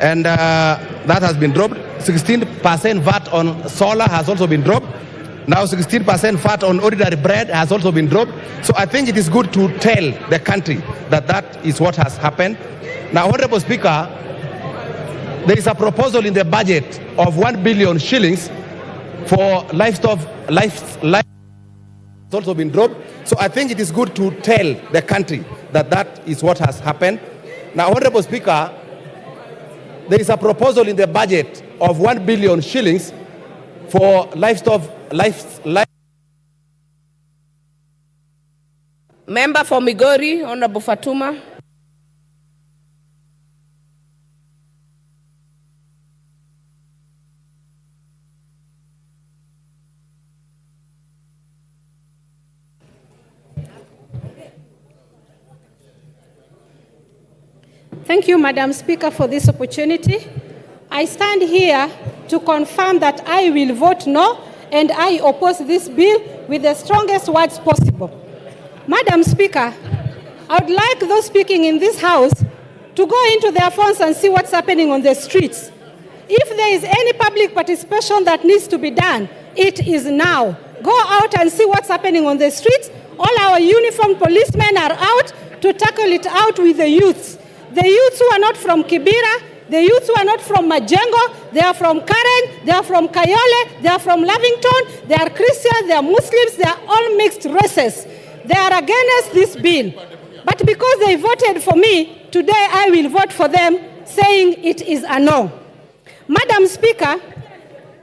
and that has been dropped. 16% VAT on solar has also been dropped. Now 16% VAT on ordinary bread has also been dropped. So I think it is good to tell the country that that is what has happened. Now, Honorable Speaker, there is a proposal in the budget of 1 billion shillings for livestock. Has also been dropped. So I think it is good to tell the country that that is what has happened. Now, Honorable Speaker, there is a proposal in the budget of 1 billion shillings for livestock. Member for Migori, Honorable Fatuma. Thank you, Madam Speaker, for this opportunity. I stand here to confirm that I will vote no and I oppose this bill with the strongest words possible. Madam Speaker, I would like those speaking in this House to go into their phones and see what's happening on the streets. If there is any public participation that needs to be done, it is now. Go out and see what's happening on the streets. All our uniformed policemen are out to tackle it out with the youths. The youths who are not from Kibera, the youths who are not from Majengo, they are from Karen, they are from Kayole, they are from Lavington, they are Christians, they are Muslims, they are all mixed races. They are against this bill. But because they voted for me, today I will vote for them, saying it is a no. Madam Speaker,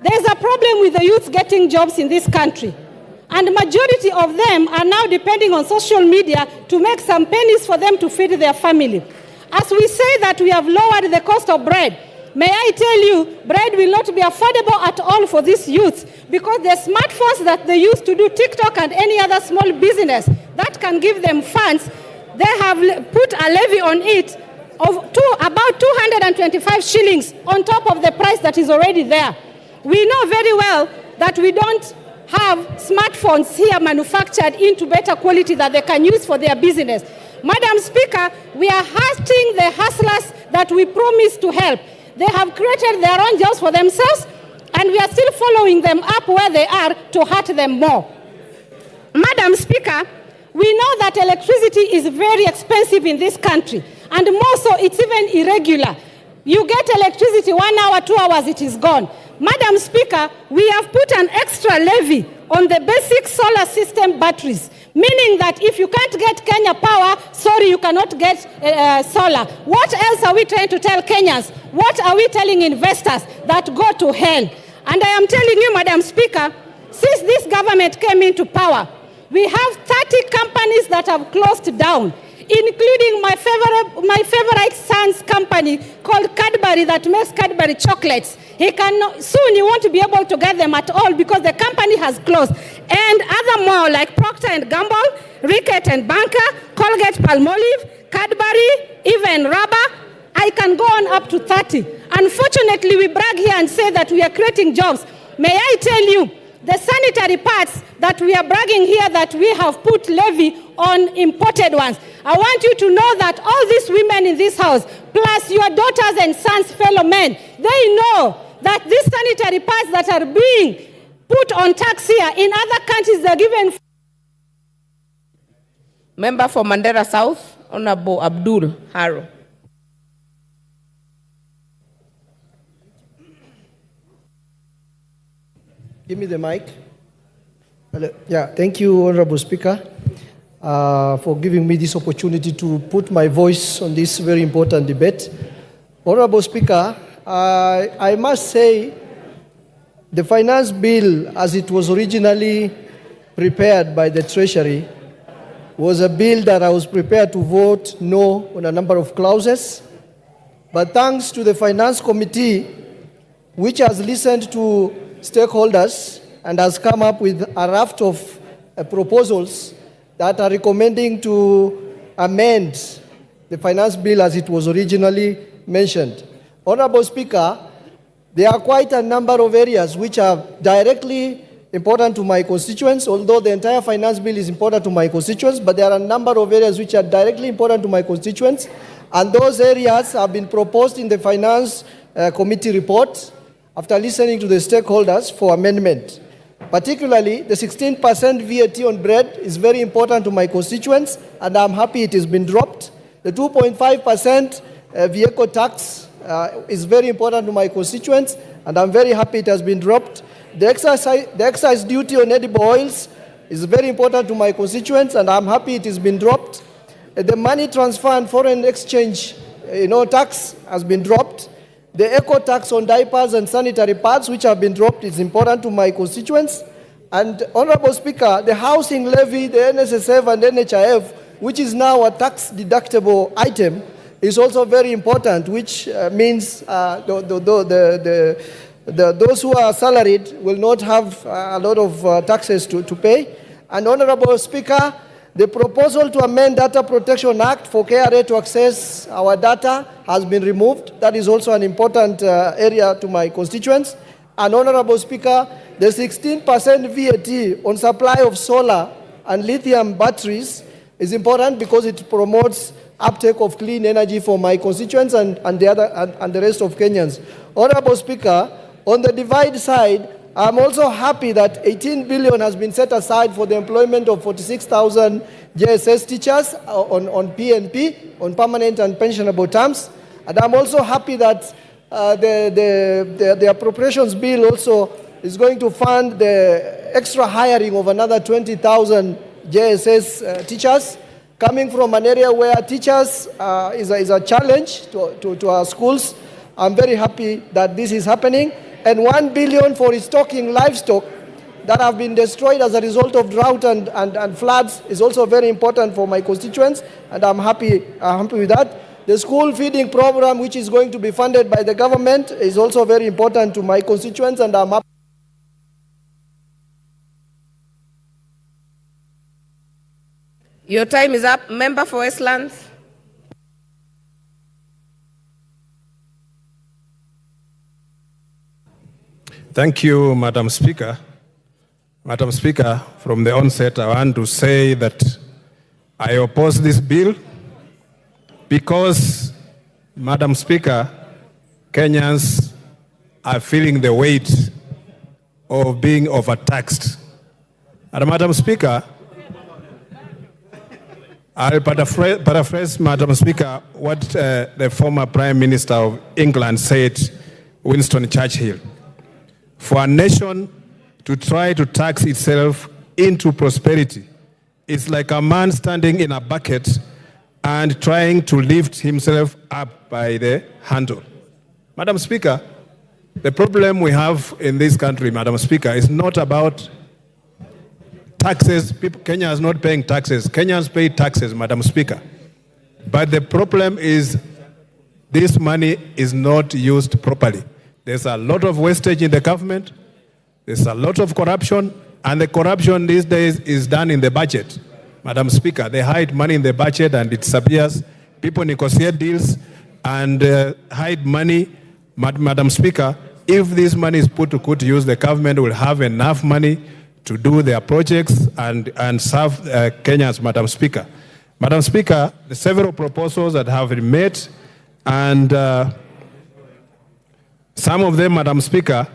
there is a problem with the youth getting jobs in this country. And the majority of them are now depending on social media to make some pennies for them to feed their family. As we say that we have lowered the cost of bread, may I tell you, bread will not be affordable at all for these youths, because the smartphones that they use to do TikTok and any other small business that can give them funds, they have put a levy on it of about 225 shillings on top of the price that is already there. We know very well that we don't have smartphones here manufactured into better quality that they can use for their business. Madam Speaker, we are hurting the hustlers that we promised to help. They have created their own jobs for themselves, and we are still following them up where they are to hurt them more. Madam Speaker, we know that electricity is very expensive in this country, and more so, it's even irregular. You get electricity 1 hour, 2 hours, it is gone. Madam Speaker, we have put an extra levy on the basic solar system batteries, meaning that if you can't get Kenya Power, sorry, you cannot get solar. What else are we trying to tell Kenyans? What are we telling investors? That go to hell. And I am telling you, Madam Speaker, since this government came into power, we have 30 companies that have closed down, including my favorite son's company called Cadbury that makes Cadbury chocolates. Soon you won't be able to get them at all because the company has closed. And other more like Procter & Gamble, Rickett & Banker, Colgate Palmolive, Cadbury, even Rubber. I can go on up to 30. Unfortunately, we brag here and say that we are creating jobs. May I tell you, the sanitary pads that we are bragging here that we have put levy on imported ones. I want you to know that all these women in this house, plus your daughters and sons, fellow men, they know that these sanitary pads that are being put on tax here, in other countries they're given. Member for Mandera South, Honorable Abdul Haro. Give me the mic. Yeah, thank you, Honorable Speaker, for giving me this opportunity to put my voice on this very important debate. Honorable Speaker, I must say the finance bill, as it was originally prepared by the Treasury, was a bill that I was prepared to vote no on a number of clauses. But thanks to the Finance Committee, which has listened to stakeholders and has come up with a raft of proposals that are recommending to amend the finance bill as it was originally mentioned. Honorable Speaker, there are quite a number of areas which are directly important to my constituents, although the entire finance bill is important to my constituents, but there are a number of areas which are directly important to my constituents, and those areas have been proposed in the Finance Committee report after listening to the stakeholders for amendment. Particularly, the 16% VAT on bread is very important to my constituents, and I'm happy it has been dropped. The 2.5% vehicle tax is very important to my constituents, and I'm very happy it has been dropped. The excise duty on edible oils is very important to my constituents, and I'm happy it has been dropped. The money transfer and foreign exchange tax has been dropped. The eco tax on diapers and sanitary pads, which have been dropped, is important to my constituents. And Honorable Speaker, the housing levy, the NSSF and NHIF, which is now a tax deductible item, is also very important, which means those who are salaried will not have a lot of taxes to pay. And Honorable Speaker, the proposal to amend Data Protection Act for KRA to access our data has been removed. That is also an important area to my constituents. And Honorable Speaker, the 16% VAT on supply of solar and lithium batteries is important because it promotes uptake of clean energy for my constituents and the rest of Kenyans. Honorable Speaker, on the divide side, I'm also happy that 18 billion has been set aside for the employment of 46,000 JSS teachers on PNP, on permanent and pensionable terms. And I'm also happy that the appropriations bill also is going to fund the extra hiring of another 20,000 JSS teachers, coming from an area where teachers is a challenge to our schools. I'm very happy that this is happening. And 1 billion for restocking livestock that have been destroyed as a result of drought and floods is also very important for my constituents, and I'm happy with that. The school feeding program, which is going to be funded by the government, is also very important to my constituents, and I'm happy. Your time is up. Member for Westlands. Thank you, Madam Speaker. Madam Speaker, from the onset, I want to say that I oppose this bill because, Madam Speaker, Kenyans are feeling the weight of being overtaxed. And Madam Speaker, I'll paraphrase, Madam Speaker, what the former Prime Minister of England said, Winston Churchill. For a nation to try to tax itself into prosperity, it's like a man standing in a bucket and trying to lift himself up by the handle. Madam Speaker, the problem we have in this country, Madam Speaker, is not about taxes. Kenya is not paying taxes. Kenyans pay taxes, Madam Speaker. But the problem is this money is not used properly. There's a lot of wastage in the government. There's a lot of corruption. And the corruption these days is done in the budget. Madam Speaker, they hide money in the budget and it disappears. People negotiate deals and hide money. Madam Speaker, if this money is put to good use, the government will have enough money to do their projects and serve Kenyans, Madam Speaker. Madam Speaker, the several proposals that have been made, and some of them, Madam Speaker,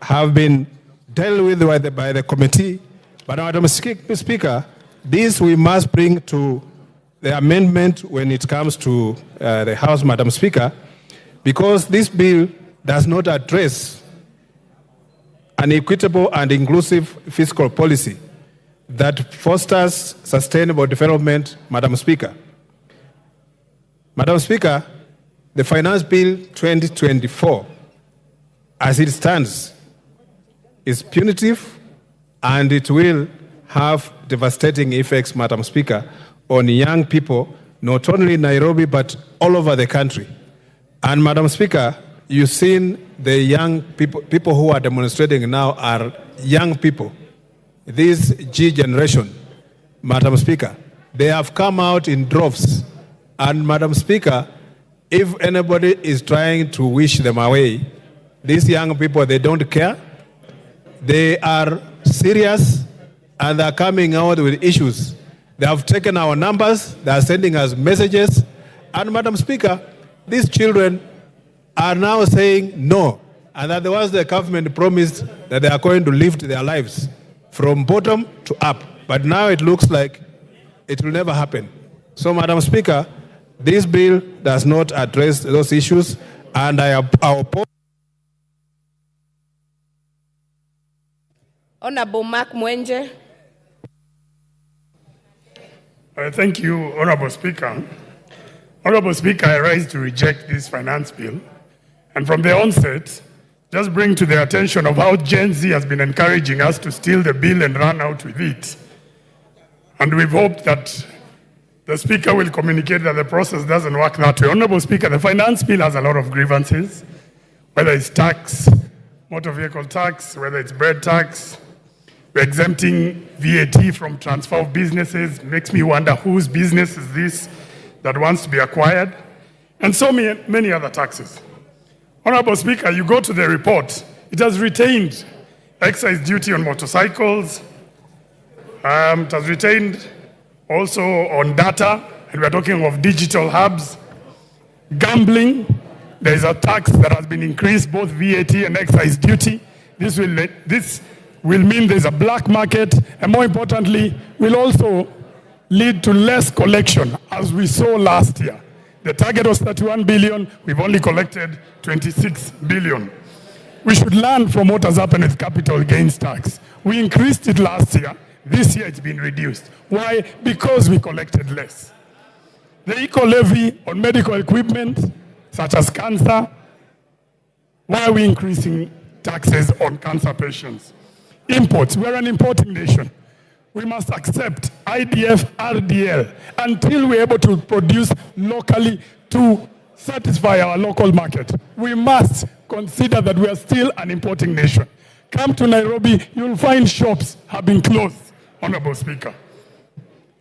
have been dealt with by the committee. But Madam Speaker, this we must bring to the amendment when it comes to the House, Madam Speaker, because this bill does not address an equitable and inclusive fiscal policy that fosters sustainable development, Madam Speaker. Madam Speaker, the Finance Bill 2024, as it stands, is punitive and it will have devastating effects, Madam Speaker, on young people, not only in Nairobi, but all over the country. And Madam Speaker, you've seen the young people who are demonstrating now are young people. This G generation, Madam Speaker, they have come out in droves. And Madam Speaker, if anybody is trying to wish them away, these young people, they don't care. They are serious and they're coming out with issues. They have taken our numbers, they are sending us messages. And Madam Speaker, these children are now saying no, and that was the government promised that they are going to lift their lives from bottom to up. But now it looks like it will never happen. So, Madam Speaker, this bill does not address those issues, and I oppose. Honorable Mark Mwenje. Thank you, Honorable Speaker. Honorable Speaker, I rise to reject this finance bill. And from the onset, just bring to the attention of how Gen Z has been encouraging us to steal the bill and run out with it. And we've hoped that the Speaker will communicate that the process doesn't work that way. Honorable Speaker, the finance bill has a lot of grievances, whether it's tax, motor vehicle tax, whether it's bread tax. We're exempting VAT from transfer of businesses. Makes me wonder whose business is this that wants to be acquired, and so many other taxes. Honorable Speaker, you go to the report, it has retained excise duty on motorcycles, it has retained also on data, and we're talking of digital hubs. Gambling, there is a tax that has been increased, both VAT and excise duty. This will mean there's a black market, and more importantly, will also lead to less collection, as we saw last year. The target was 31 billion, we've only collected 26 billion. We should learn from what has happened with capital gains tax. We increased it last year, this year it's been reduced. Why? Because we collected less. The eco levy on medical equipment, such as cancer, why are we increasing taxes on cancer patients? Imports, we're an importing nation. We must accept IDF, RDL until we're able to produce locally to satisfy our local market. We must consider that we are still an importing nation. Come to Nairobi, you'll find shops have been closed, Honorable Speaker.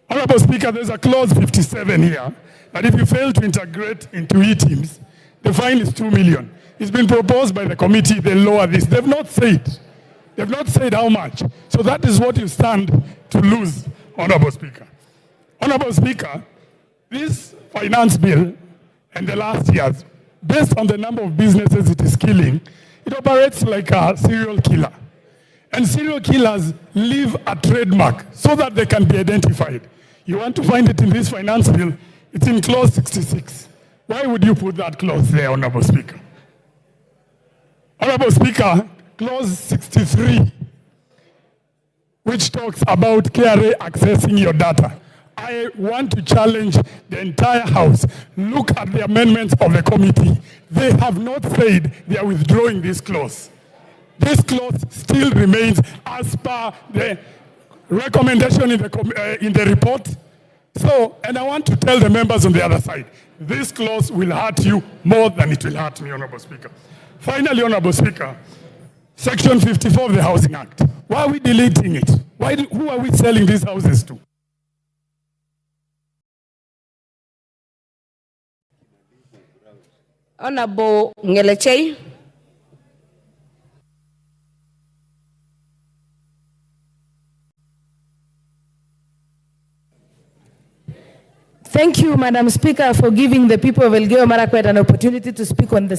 Honorable Speaker, there's a clause 57 here that if you fail to integrate into e-teams, the fine is 2 million. It's been proposed by the committee, they lower this. They've not said how much. So that is what you stand to lose, Honorable Speaker. Honorable Speaker, this finance bill and the last years, based on the number of businesses it is killing, it operates like a serial killer. And serial killers leave a trademark so that they can be identified. You want to find it in this finance bill, it's in clause 66. Why would you put that clause there, Honorable Speaker? Honorable Speaker, clause 63, which talks about KRA accessing your data. I want to challenge the entire House. Look at the amendments of the committee. They have not said they are withdrawing this clause. This clause still remains as per the recommendation in the report. So, and I want to tell the members on the other side, this clause will hurt you more than it will hurt me, Honorable Speaker. Finally, Honorable Speaker, Section 54 of the Housing Act. Why are we deleting it? Who are we selling these houses to? Honorable Ngelechei. Thank you, Madam Speaker, for giving the people of Elgeyo Marakwet an opportunity to speak on the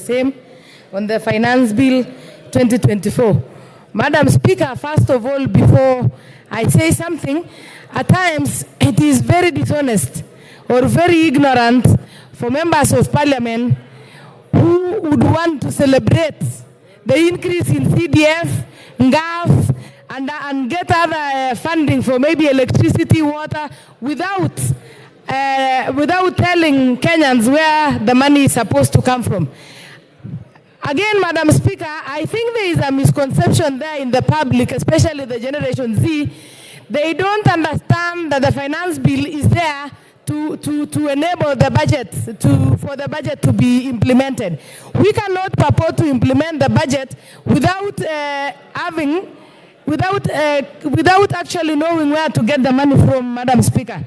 Finance Bill 2024. Madam Speaker, first of all, before I say something, at times it is very dishonest or very ignorant for members of Parliament who would want to celebrate the increase in CDF, NGAF, and get other funding for maybe electricity, water, without telling Kenyans where the money is supposed to come from. Again, Madam Speaker, I think there is a misconception there in the public, especially the Generation Z. They don't understand that the finance bill is there to enable the budget, for the budget to be implemented. We cannot purport to implement the budget without without actually knowing where to get the money from, Madam Speaker.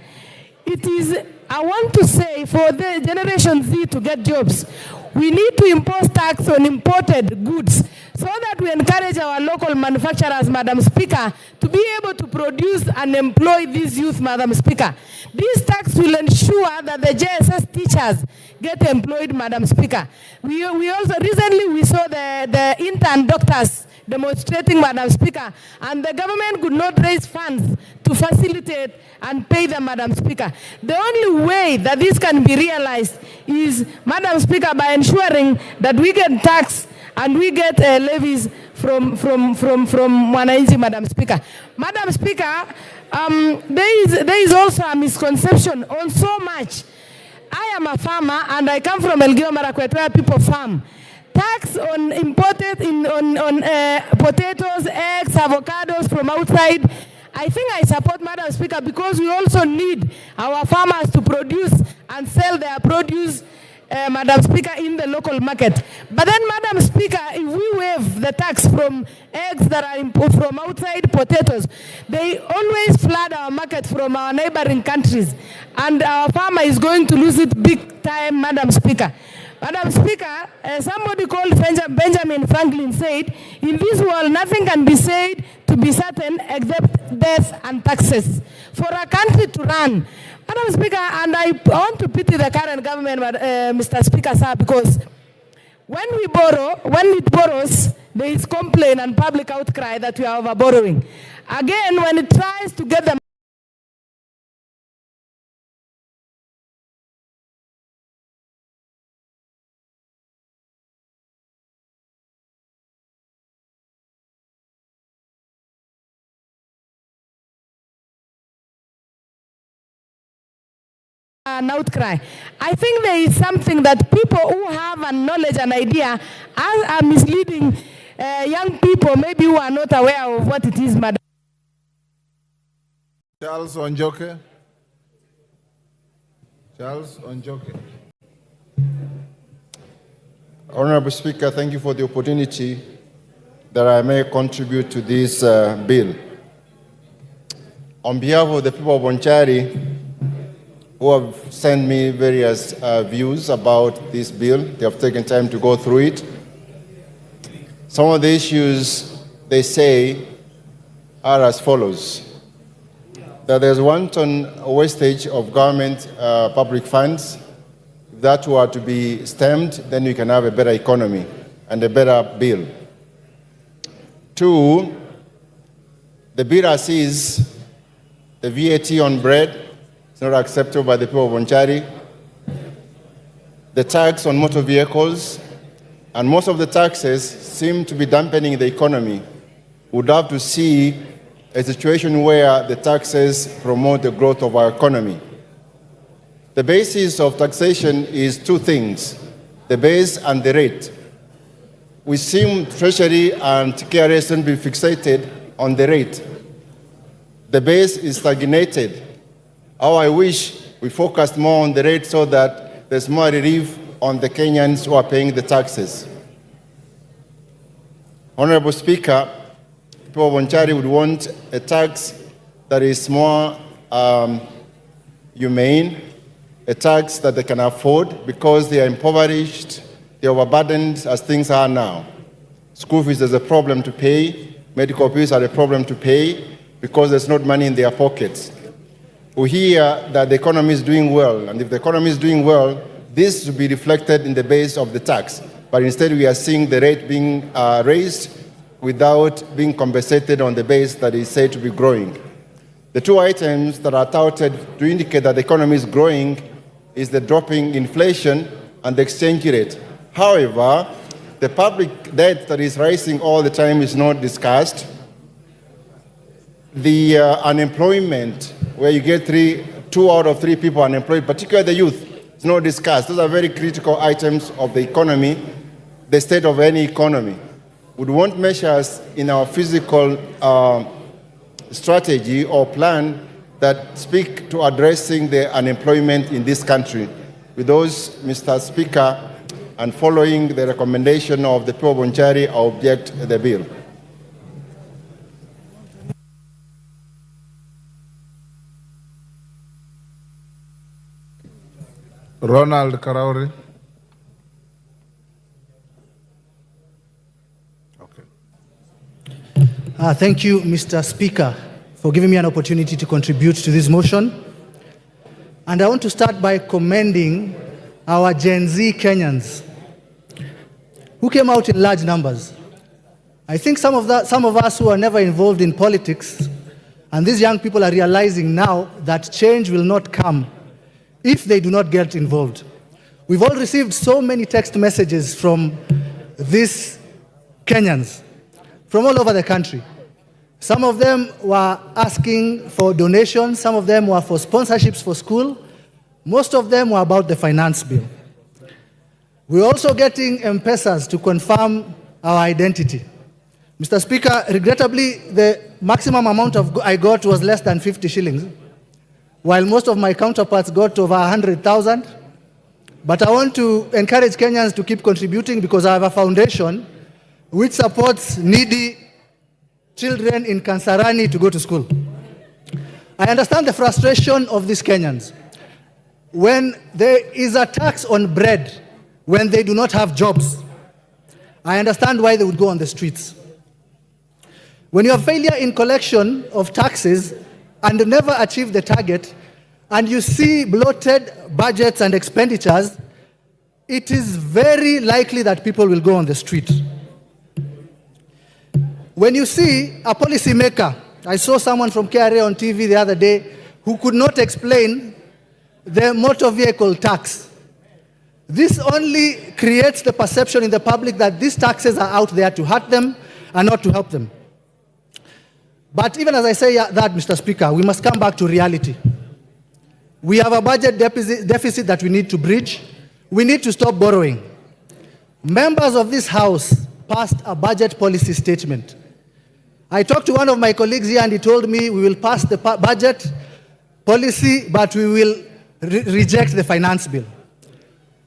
It is, I want to say, for the Generation Z to get jobs, we need to impose tax on imported goods so that we encourage our local manufacturers, Madam Speaker, to be able to produce and employ these youth, Madam Speaker. This tax will ensure that the JSS teachers get employed, Madam Speaker. We also, recently we saw the intern doctors demonstrating, Madam Speaker, and the government could not raise funds to facilitate and pay them, Madam Speaker. The only way that this can be realized is, Madam Speaker, by ensuring that we get tax and we get levies from Wananchi, Madam Speaker. Madam Speaker, there is also a misconception on so much. I am a farmer and I come from Elgeyo Marakwet where people farm. Tax on imported potatoes, eggs, avocados from outside. I think I support, Madam Speaker, because we also need our farmers to produce and sell their produce, Madam Speaker, in the local market. But then, Madam Speaker, if we waive the tax from eggs that are imported from outside, potatoes, they always flood our market from our neighboring countries. And our farmer is going to lose it big time, Madam Speaker. Madam Speaker, somebody called Benjamin Franklin said, in this world, nothing can be said to be certain except death and taxes. For a country to run, Madam Speaker, and I want to pity the current government, Mr. Speaker, sir, because when it borrows, there is complaint and public outcry that we are over borrowing. Again, when it tries to get the an outcry. I think there is something that people who have a knowledge and idea are misleading young people, maybe who are not aware of what it is, Madam. Charles Onjoke. Charles Onjoke. Honorable Speaker, thank you for the opportunity that I may contribute to this bill. On behalf of the people of Bonchari, who have sent me various views about this bill, they have taken time to go through it. Some of the issues they say are as follows: that there's wanton wastage of government public funds. If that were to be stemmed, then we can have a better economy and a better bill. Two, the bill as is, the VAT on bread is not acceptable by the people of Bonchari. The tax on motor vehicles, and most of the taxes seem to be dampening the economy. We would have to see a situation where the taxes promote the growth of our economy. The basis of taxation is two things: the base and the rate. We seem Treasury and KRA to be fixated on the rate. The base is stagnated. How I wish we focused more on the rate so that there's more relief on the Kenyans who are paying the taxes. Honorable Speaker, people of Bonchari would want a tax that is more humane, a tax that they can afford because they are impoverished, they are overburdened as things are now. School fees is a problem to pay, medical fees are a problem to pay because there's not money in their pockets. We hear that the economy is doing well, and if the economy is doing well, this should be reflected in the base of the tax. But instead we are seeing the rate being raised without being compensated on the base that is said to be growing. The two items that are touted to indicate that the economy is growing is the dropping inflation and the exchange rate. However, the public debt that is rising all the time is not discussed. The unemployment, where you get 2 out of 3 people unemployed, particularly the youth, is not discussed. Those are very critical items of the economy, the state of any economy. We want measures in our physical strategy or plan that speak to addressing the unemployment in this country. With those, Mr. Speaker, and following the recommendation of the people of Bonchari, I object the bill. Ronald Karauri. Thank you, Mr. Speaker, for giving me an opportunity to contribute to this motion. And I want to start by commending our Gen Z Kenyans who came out in large numbers. I think some of us who are never involved in politics, and these young people are realizing now that change will not come if they do not get involved. We've all received so many text messages from these Kenyans from all over the country. Some of them were asking for donations, some of them were for sponsorships for school, most of them were about the finance bill. We're also getting M-Pesas to confirm our identity. Mr. Speaker, regrettably, the maximum amount I got was less than 50 shillings, while most of my counterparts got over 100,000. But I want to encourage Kenyans to keep contributing because I have a foundation which supports needy children in Kansarani to go to school. I understand the frustration of these Kenyans. When there is a tax on bread, when they do not have jobs, I understand why they would go on the streets. When you have failure in collection of taxes and never achieve the target, and you see bloated budgets and expenditures, it is very likely that people will go on the street. When you see a policymaker, I saw someone from KRA on TV the other day who could not explain the motor vehicle tax. This only creates the perception in the public that these taxes are out there to hurt them and not to help them. But even as I say that, Mr. Speaker, we must come back to reality. We have a budget deficit that we need to bridge. We need to stop borrowing. Members of this House passed a budget policy statement. I talked to one of my colleagues here and he told me we will pass the budget policy, but we will reject the finance bill.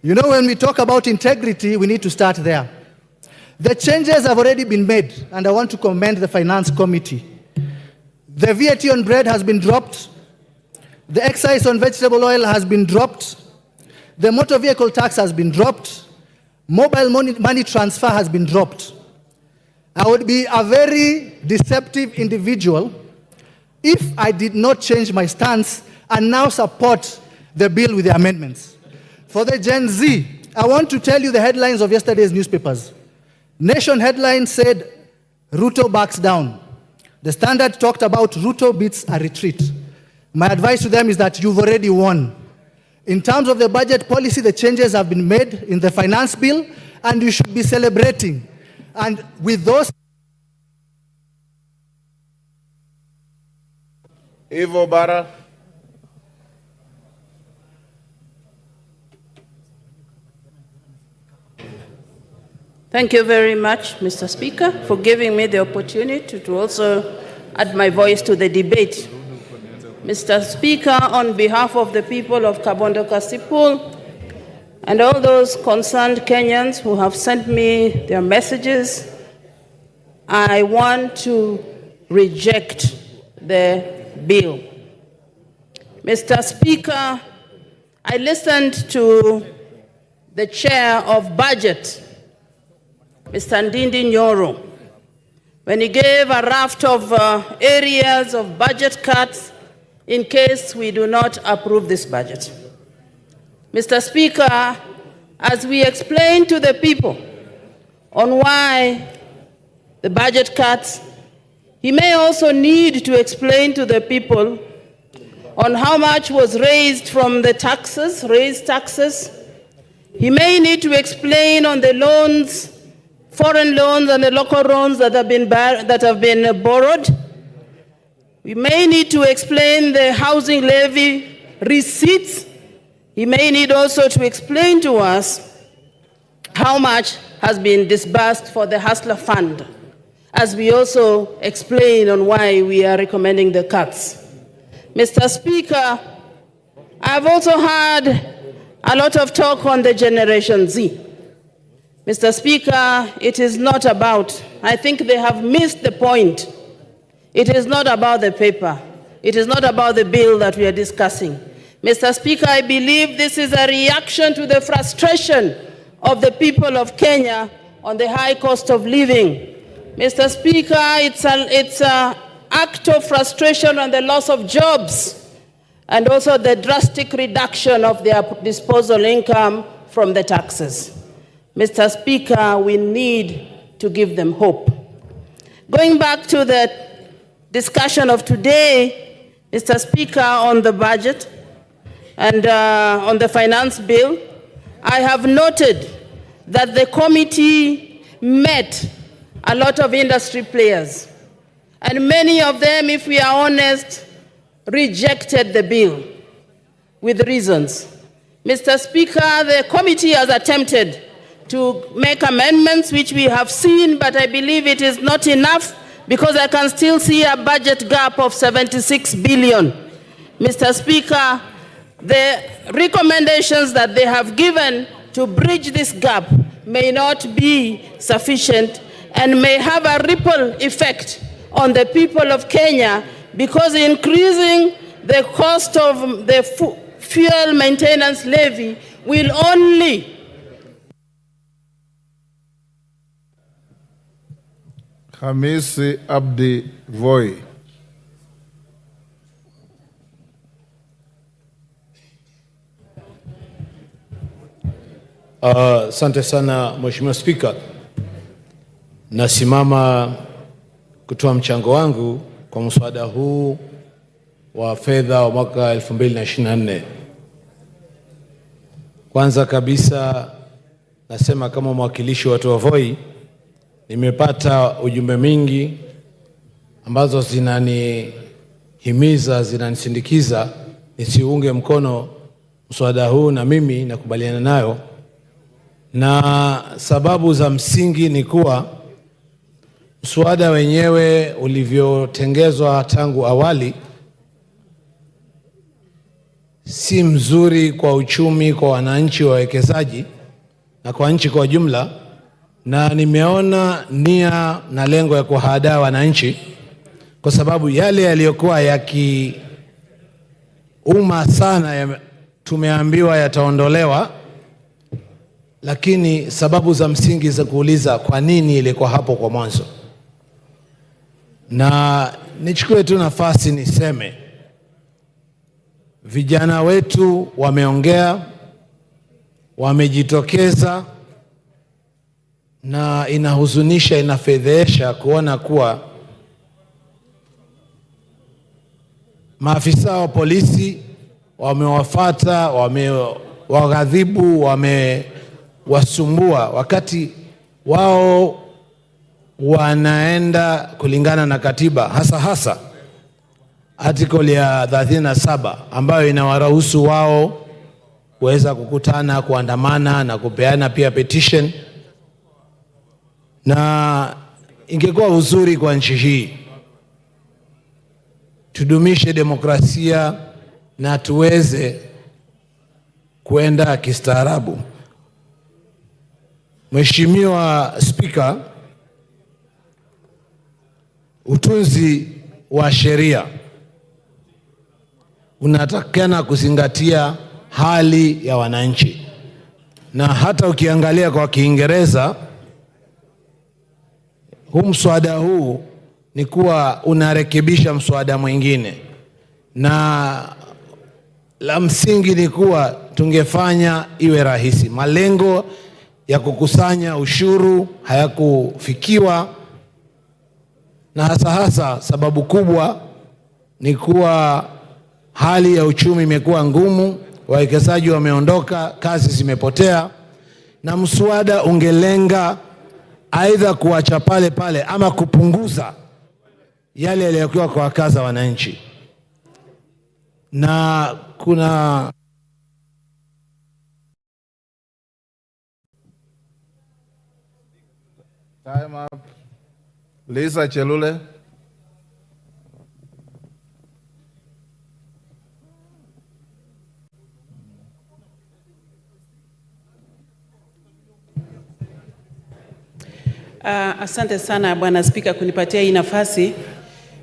You know, when we talk about integrity, we need to start there. The changes have already been made, and I want to commend the Finance Committee. The VAT on bread has been dropped. The excise on vegetable oil has been dropped. The motor vehicle tax has been dropped. Mobile money transfer has been dropped. I would be a very deceptive individual if I did not change my stance and now support the bill with the amendments. For the Gen Z, I want to tell you the headlines of yesterday's newspapers. Nation headline said, Ruto backs down. The Standard talked about Ruto beats a retreat. My advice to them is that you've already won. In terms of the budget policy, the changes have been made in the finance bill, and you should be celebrating. And with those... Ivo Bara. Thank you very much, Mr. Speaker, for giving me the opportunity to also add my voice to the debate. Mr. Speaker, on behalf of the people of Kabondo Kasipul and all those concerned Kenyans who have sent me their messages, I want to reject the bill. Mr. Speaker, I listened to the chair of budget, Mr. Ndindi Nyoro, when he gave a raft of areas of budget cuts in case we do not approve this budget. Mr. Speaker, as we explain to the people on why the budget cuts, he may also need to explain to the people on how much was raised from the taxes, raised taxes. He may need to explain on the loans, foreign loans and the local loans that have been borrowed. We may need to explain the housing levy receipts. He may need also to explain to us how much has been disbursed for the Hustler Fund, as we also explain on why we are recommending the cuts. Mr. Speaker, I've also had a lot of talk on the Generation Z. Mr. Speaker, it is not about, I think they have missed the point. It is not about the paper. It is not about the bill that we are discussing. Mr. Speaker, I believe this is a reaction to the frustration of the people of Kenya on the high cost of living. Mr. Speaker, it's an act of frustration on the loss of jobs and also the drastic reduction of their disposable income from the taxes. Mr. Speaker, we need to give them hope. Going back to the discussion of today, Mr. Speaker, on the budget and on the finance bill, I have noted that the committee met a lot of industry players, and many of them, if we are honest, rejected the bill with reasons. Mr. Speaker, the committee has attempted to make amendments which we have seen, but I believe it is not enough because I can still see a budget gap of 76 billion. Mr. Speaker, the recommendations that they have given to bridge this gap may not be sufficient and may have a ripple effect on the people of Kenya, because increasing the cost of the fuel maintenance levy will only Hamisi Abdi Voi. Asante sana Mheshimiwa Spika. Nasimama kutoa mchango wangu kwa mswada huu wa fedha wa mwaka 2024. Kwanza kabisa nasema kama mwakilishi wa watu wa Voi, nimepata ujumbe mingi ambazo zinanihimiza, zinanisindikiza nisiunge mkono mswada huu, na mimi nakubaliana nayo, na sababu za msingi ni kuwa mswada wenyewe ulivyotengezwa tangu awali si mzuri kwa uchumi, kwa wananchi, wawekezaji na kwa nchi kwa jumla, na nimeona nia na lengo ya kuhadaa wananchi, kwa sababu yale yaliyokuwa yakiuma sana tumeambiwa yataondolewa, lakini sababu za msingi za kuuliza kwa nini ilikuwa hapo kwa mwanzo. Na nichukue tu nafasi niseme, vijana wetu wameongea, wamejitokeza, na inahuzunisha, inafedhesha kuona kuwa maafisa wa polisi wamewafuata, wamewaghadhibu, wamewasumbua wakati wao wanaenda kulingana na katiba, hasa article ya 37 ambayo inawaruhusu wao kuweza kukutana, kuandamana na kupeana pia petition. Na ingekuwa uzuri kwa nchi hii tudumishe demokrasia na tuweze kuenda kistaarabu. Mheshimiwa Spika, utunzi wa sheria unatakana kuzingatia hali ya wananchi, na hata ukiangalia kwa Kiingereza mswada huu ni kuwa unarekebisha mswada mwingine, na la msingi ni kuwa tungefanya iwe rahisi. Malengo ya kukusanya ushuru hayakufikiwa, na hasa sababu kubwa ni kuwa hali ya uchumi imekuwa ngumu, wawekezaji wameondoka, kazi zimepotea, na mswada ungelenga aidha kuacha pale pale ama kupunguza yale yaliyokuwa kwa wakaza wananchi. Na kuna time up. Lisa Chelule. Asante sana Bwana Spika kunipatia hii nafasi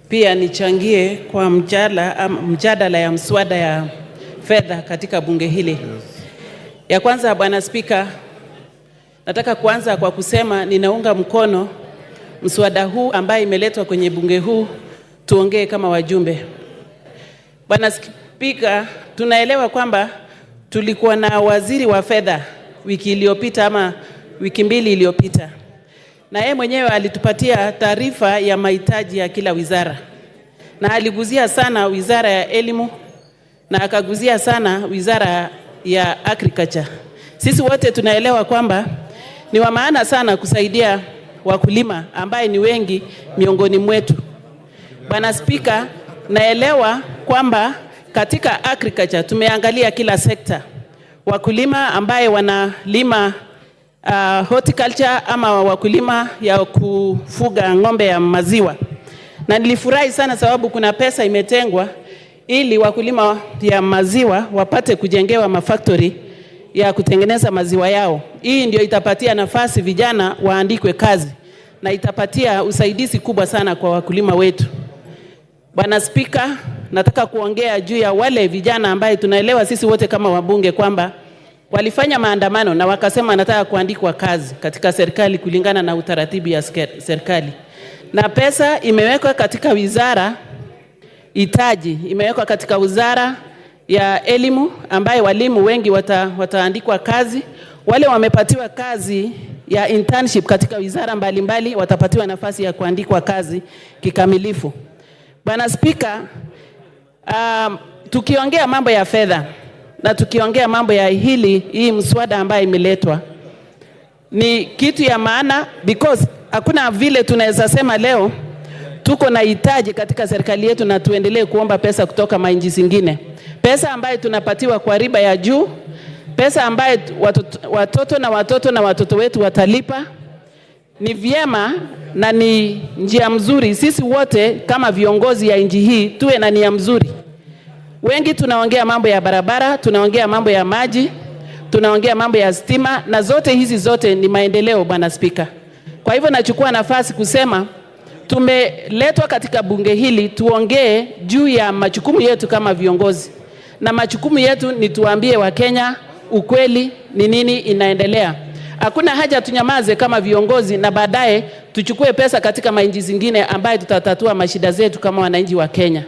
pia nichangie kwa mjadala ya mswada ya fedha katika bunge hili. Ya kwanza Bwana Spika, nataka kuanza kwa kusema ninaunga mkono mswada huu ambaye imeletwa kwenye bunge huu tuongee kama wajumbe. Bwana Spika, tunaelewa kwamba tulikuwa na waziri wa fedha wiki iliyopita ama wiki mbili iliyopita, na yeye mwenyewe alitupatia taarifa ya mahitaji ya kila wizara, na aliguzia sana wizara ya elimu na akaguzia sana wizara ya agriculture. Sisi wote tunaelewa kwamba ni wa maana sana kusaidia wakulima ambaye ni wengi miongoni mwetu. Bwana Spika, naelewa kwamba katika agriculture tumeangalia kila sekta. Wakulima ambaye wanalima horticulture ama wakulima ya kufuga ng'ombe ya maziwa. Na nilifurahi sana sababu kuna pesa imetengwa ili wakulima ya maziwa wapate kujengewa mafactory ya kutengeneza maziwa yao. Hii ndio itapatia nafasi vijana waandikwe kazi na itapatia usaidizi kubwa sana kwa wakulima wetu. Bwana Spika, nataka kuongea juu ya wale vijana ambaye tunaelewa sisi wote kama wabunge kwamba walifanya maandamano na wakasema nataka kuandikwa kazi katika serikali kulingana na utaratibu ya serikali. Na pesa imewekwa katika wizara itaji, imewekwa katika wizara ya elimu ambaye walimu wengi wataandikwa kazi. Wale wamepatiwa kazi ya internship katika wizara mbalimbali watapatiwa nafasi ya kuandikwa kazi kikamilifu. Bwana Spika, tukiongea mambo ya fedha na tukiongea mambo ya hii mswada ambaye imeletwa ni kitu ya maana, because hakuna vile tunaweza sema leo tuko na hitaji katika serikali yetu na tuendelee kuomba pesa kutoka mainji zingine. Pesa ambayo tunapatiwa kwa riba ya juu, pesa ambayo watoto na watoto wetu watalipa. Ni vyema na ni njia mzuri sisi wote kama viongozi ya nchi hii tuwe na nia mzuri. Wengi tunaongea mambo ya barabara, tunaongea mambo ya maji, tunaongea mambo ya stima, na hizi zote ni maendeleo, Bwana Spika. Kwa hivyo nachukua nafasi kusema tumeletwa katika bunge hili tuongee juu ya majukumu yetu kama viongozi. Na majukumu yetu ni tuambie Wakenya ukweli ni nini inaendelea. Hakuna haja tunyamaze kama viongozi na baadaye tuchukue pesa katika mainji zingine ambaye tutatatua mashida zetu kama wananchi wa Kenya.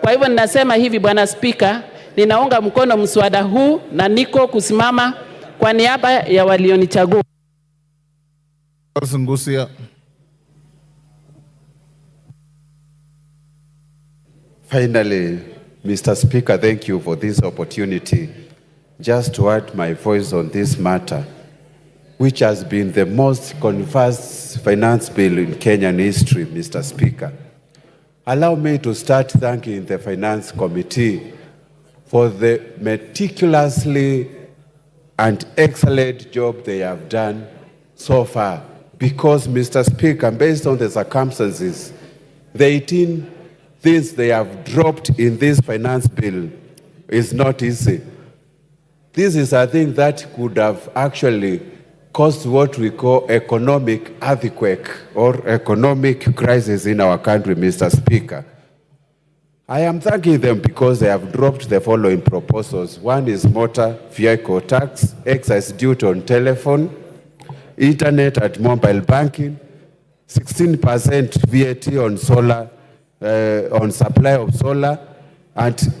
Kwa hivyo ninasema hivi, Bwana Spika, ninaunga mkono mswada huu na niko kusimama kwa niaba ya walionichagua. Finally, Mr. Speaker, thank you for this opportunity just to add my voice on this matter, which has been the most controversial finance bill in Kenyan history, Mr. Speaker. Allow me to start thanking the Finance Committee for the meticulously and excellent job they have done so far. Because, Mr. Speaker, based on the circumstances, the 18 things they have dropped in this finance bill is not easy. This is a thing that could have actually caused what we call economic earthquake or economic crisis in our country, Mr. Speaker. I am thanking them because they have dropped the following proposals. One is motor vehicle tax, excise duty on telephone, internet and mobile banking, 16% VAT on solar, on supply of solar, and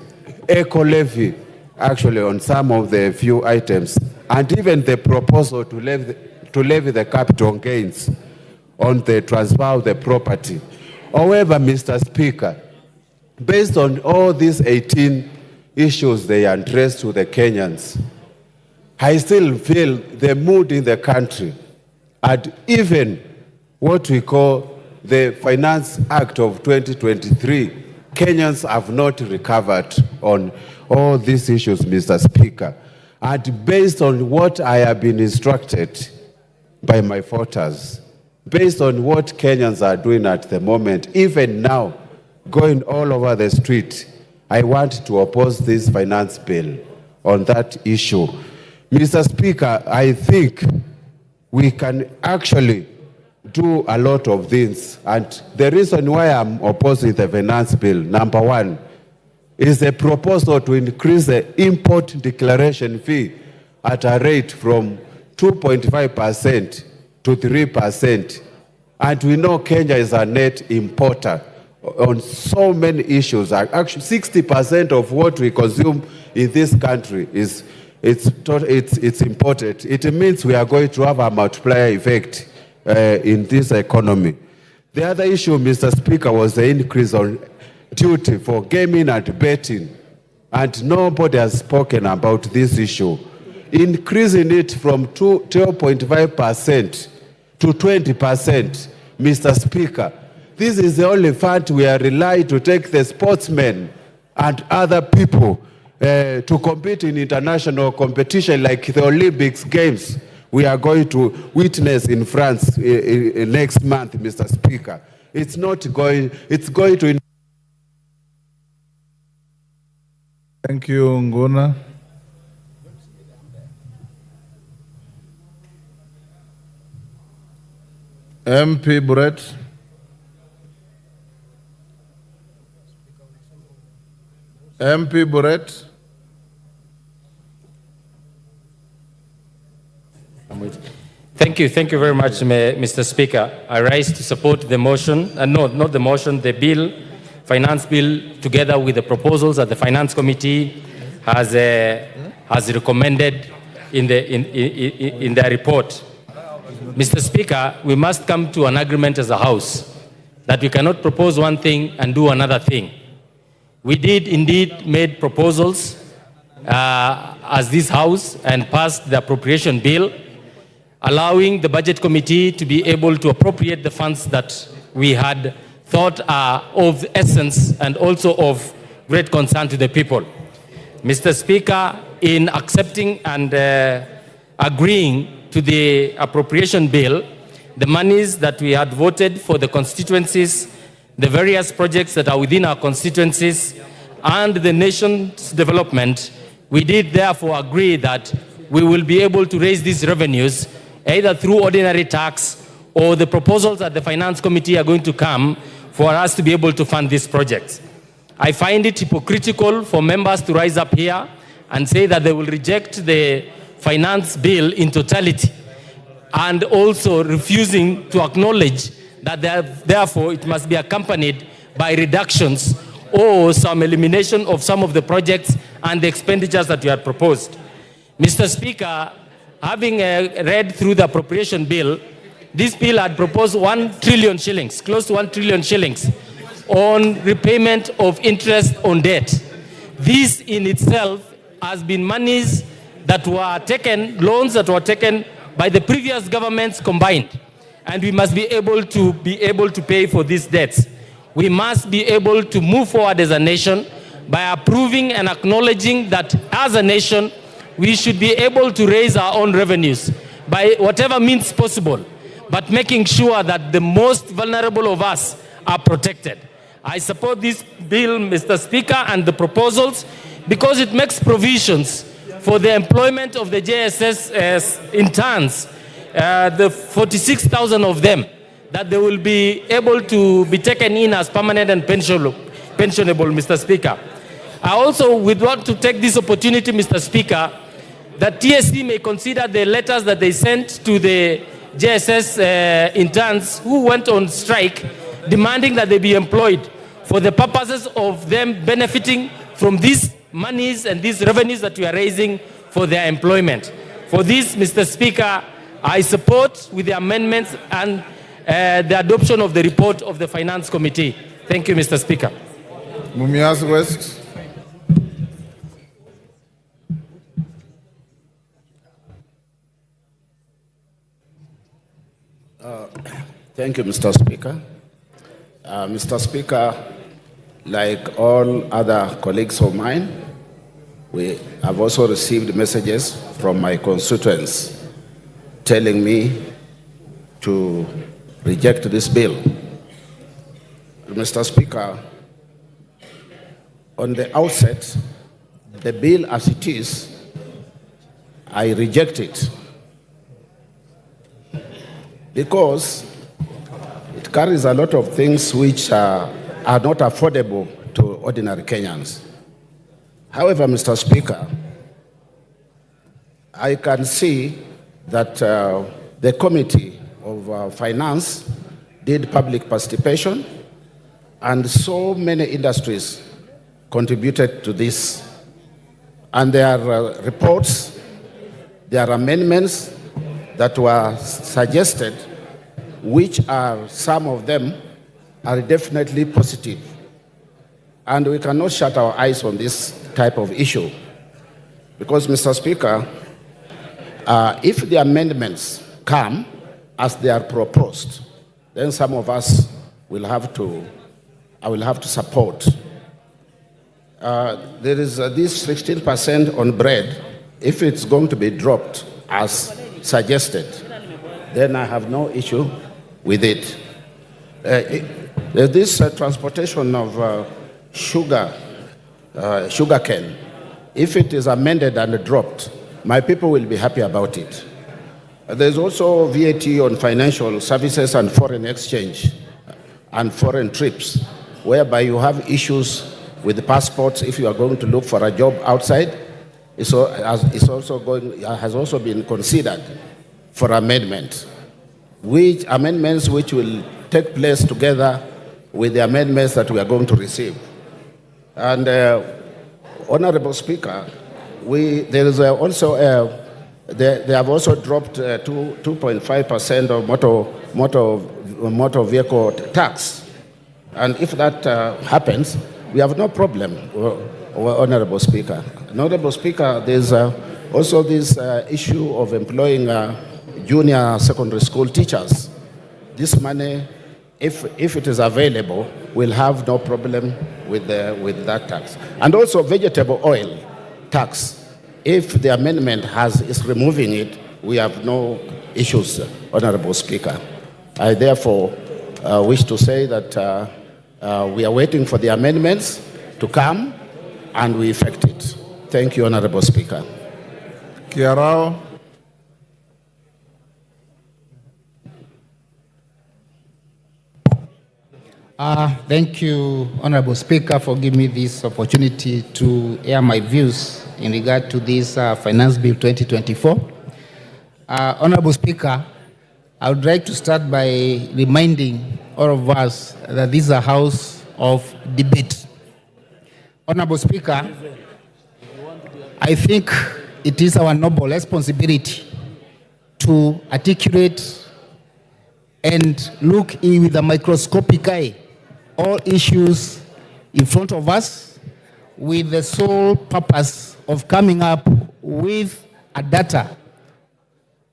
eco levy actually on some of the few items, and even the proposal to levy the capital gains on the transfer of the property. However, Mr. Speaker, based on all these 18 issues they addressed to the Kenyans, I still feel the mood in the country, and even what we call the Finance Act of 2023, Kenyans have not recovered on all these issues, Mr. Speaker. And based on what I have been instructed by my voters, based on what Kenyans are doing at the moment, even now, going all over the street, I want to oppose this finance bill on that issue. Mr. Speaker, I think we can actually do a lot of things. And the reason why I'm opposing the finance bill, number one, is a proposal to increase the import declaration fee at a rate from 2.5% to 3%. And we know Kenya is a net importer on so many issues. Actually, 60% of what we consume in this country is imported. It means we are going to have a multiplier effect in this economy. The other issue, Mr. Speaker, was the increase on duty for gaming and betting, and nobody has spoken about this issue. Increasing it from 12.5% to 20%, Mr. Speaker, this is the only fund we are relying to take the sportsmen and other people to compete in international competition like the Olympics Games we are going to witness in France next month, Mr. Speaker. It's going to... Thank you, Nguna. MP Buret. MP Buret. Thank you very much, Mr. Speaker. I rise to support the motion, not the motion, the bill, finance bill, together with the proposals that the Finance Committee has recommended in their report. Mr. Speaker, we must come to an agreement as a House that we cannot propose one thing and do another thing. We did indeed made proposals as this House and passed the appropriation bill, allowing the Budget Committee to be able to appropriate the funds that we had thought are of essence and also of great concern to the people. Mr. Speaker, in accepting and agreeing to the appropriation bill, the monies that we had voted for the constituencies, the various projects that are within our constituencies, and the nation's development, we did therefore agree that we will be able to raise these revenues either through ordinary tax or the proposals that the Finance Committee are going to come for us to be able to fund these projects. I find it hypocritical for members to rise up here and say that they will reject the finance bill in totality and also refusing to acknowledge that therefore it must be accompanied by reductions or some elimination of some of the projects and the expenditures that you had proposed. Mr. Speaker, having read through the appropriation bill, this bill had proposed 1 trillion shillings, close to 1 trillion shillings, on repayment of interest on debt. This in itself has been monies that were taken, loans that were taken by the previous governments combined. And we must be able to pay for these debts. We must be able to move forward as a nation by approving and acknowledging that as a nation, we should be able to raise our own revenues by whatever means possible, but making sure that the most vulnerable of us are protected. I support this bill, Mr. Speaker, and the proposals because it makes provisions for the employment of the JSS interns, the 46,000 of them, that they will be able to be taken in as permanent and pensionable, Mr. Speaker. I also would want to take this opportunity, Mr. Speaker, that TSC may consider the letters that they sent to the JSS interns who went on strike, demanding that they be employed for the purposes of them benefiting from these monies and these revenues that we are raising for their employment. For this, Mr. Speaker, I support with the amendments and the adoption of the report of the Finance Committee. Thank you, Mr. Speaker. Mumias West. Thank you, Mr. Speaker. Mr. Speaker, like all other colleagues of mine, we have also received messages from my constituents telling me to reject this bill. Mr. Speaker, on the outset, the bill as it is, I reject it because it carries a lot of things which are not affordable to ordinary Kenyans. However, Mr. Speaker, I can see that the Committee of Finance did public participation and so many industries contributed to this. And there are reports, there are amendments that were suggested, which are, some of them are definitely positive. And we cannot shut our eyes on this type of issue. Because, Mr. Speaker, if the amendments come as they are proposed, then some of us will have to, I will have to support. There is this 16% on bread. If it's going to be dropped as suggested, then I have no issue with it. This transportation of sugar cane, if it is amended and dropped, my people will be happy about it. There's also VAT on financial services and foreign exchange and foreign trips, whereby you have issues with the passports if you are going to look for a job outside. Has also been considered for amendment, amendments which will take place together with the amendments that we are going to receive. And Honorable Speaker, they have also dropped 2.5% of motor vehicle tax. And if that happens, we have no problem, Honorable Speaker. Honorable Speaker, there's also this issue of employing junior secondary school teachers. This money if it is available, we'll have no problem with that tax. And also vegetable oil tax. If the amendment is removing it, we have no issues, Honorable Speaker. I therefore wish to say that we are waiting for the amendments to come and we effect it. Thank you, Honorable Speaker. Kiarao. Thank you, Honorable Speaker, for giving me this opportunity to air my views in regard to this Finance Bill 2024. Honorable Speaker, I would like to start by reminding all of us that this is a house of debate. Honorable Speaker, I think it is our noble responsibility to articulate and look in with a microscopic eye all issues in front of us with the sole purpose of coming up with a data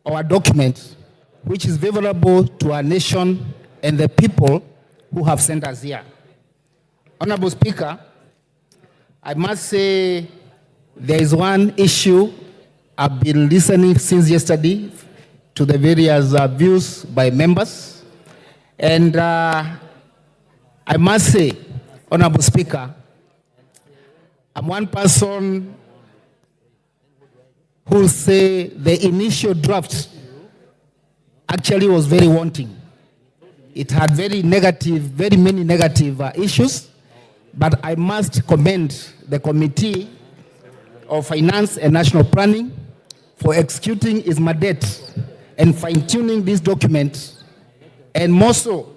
or a document which is favorable to our nation and the people who have sent us here. Honorable Speaker, I must say there is one issue I've been listening since yesterday to the various views by members. And I must say, Honorable Speaker, I'm one person who will say the initial draft actually was very wanting. It had very many negative issues, but I must commend the Committee of Finance and National Planning for executing its mandate and fine-tuning this document. And more so,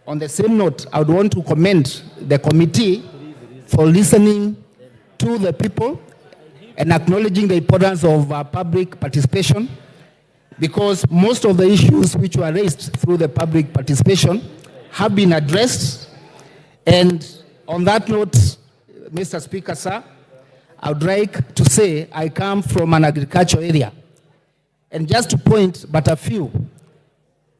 on the same note, I would want to commend the committee for listening to the people and acknowledging the importance of public participation, because most of the issues which were raised through the public participation have been addressed. And on that note, Mr. Speaker, sir, I would like to say I come from an agricultural area. And just to point but a few,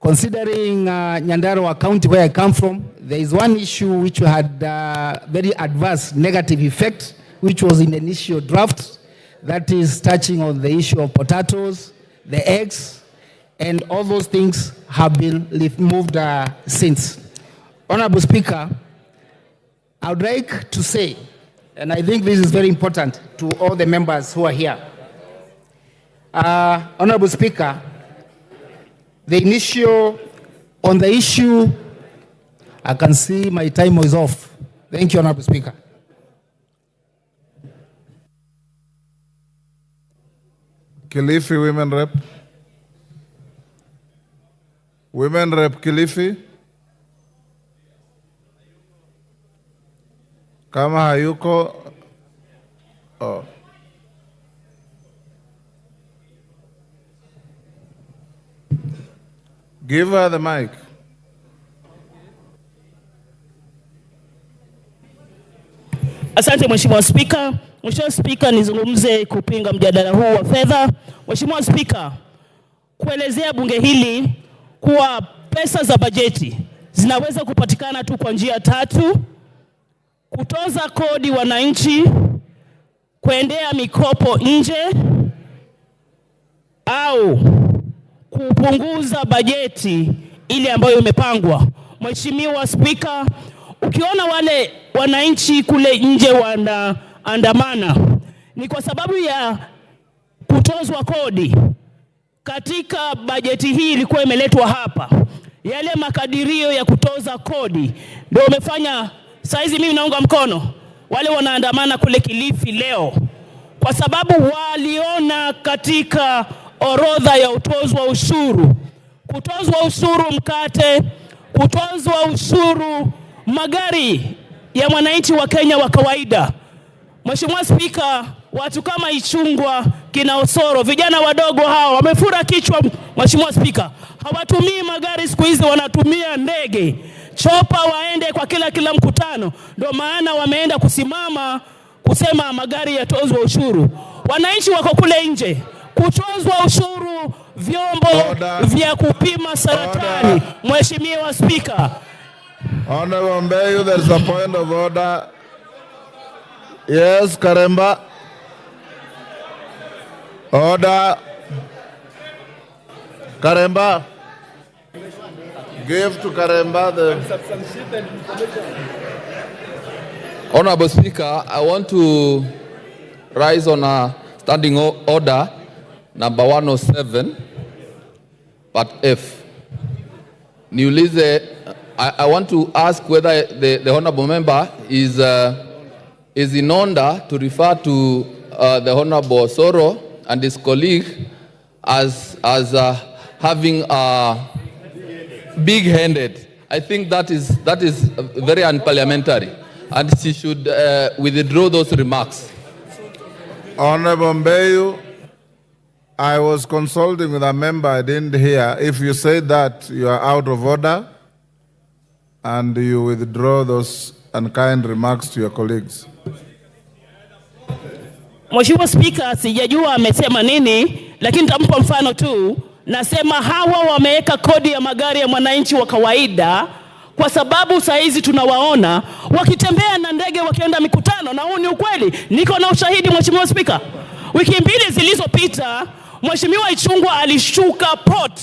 considering Nyandarua County, where I come from, there is one issue which had very adverse negative effect, which was in the initial draft, that is touching on the issue of potatoes, the eggs, and all those things have been removed since. Honorable Speaker, I would like to say, and I think this is very important to all the members who are here. Honorable Speaker, on the issue, I can see my time is off. Thank you, Honorable Speaker. Kilifi Women Rep. Women Rep Kilifi. Kama hayuko, oh. Give her the mic. Asante Mheshimiwa Spika. Mheshimiwa Spika, nizungumze kupinga mjadala huu wa fedha. Mheshimiwa Spika, kuelezea bunge hili kuwa pesa za bajeti zinaweza kupatikana tu kwa njia tatu: kutoza kodi wananchi, kuendea mikopo nje, au kupunguza bajeti ile ambayo imepangwa. Mheshimiwa Spika, ukiona wale wananchi kule nje wanaandamana, ni kwa sababu ya kutozwa kodi. Katika bajeti hii ilikuwa imeletwa hapa, yale makadirio ya kutoza kodi ndio umefanya saizi mimi naunga mkono wale wanaandamana kule Kilifi leo, kwa sababu waliona katika orodha ya utozwa ushuru, kutozwa ushuru mkate, kutozwa ushuru magari ya mwananchi wa Kenya wa kawaida. Mheshimiwa Spika, watu kama Ichungwa, kina Osoro, vijana wadogo hao wamefura kichwa. Mheshimiwa Spika, hawatumii magari siku hizi, wanatumia ndege chopa waende kwa kila mkutano. Ndio maana wameenda kusimama kusema magari yatozwe ushuru. Wananchi wako kule nje, kutozwa ushuru vyombo vya kupima saratani. Mheshimiwa Spika, Honorable Mbeyu, there's a point of order. Yes, Karemba. Order. Karemba. Give to Karemba the... Honorable Speaker, I want to rise on a standing order number 107, but F. Niulize, I want to ask whether the honorable member is in order to refer to the Honorable Soro and his colleague as having big-handed. I think that is very unparliamentary, and she should withdraw those remarks. Honorable Mbeyu, I was consulting with a member, I didn't hear. If you say that, you are out of order and you withdraw those unkind remarks to your colleagues. Mheshimiwa Spika, sijajua amesema nini, lakini nitampa mfano tu. Nasema hawa wameweka kodi ya magari ya mwananchi wa kawaida kwa sababu saa hizi tunawaona wakitembea na ndege wakienda mikutano, na huu ni ukweli. Niko na ushahidi Mheshimiwa Spika. Wiki 2 zilizopita Mheshimiwa Ichung'wah alishuka port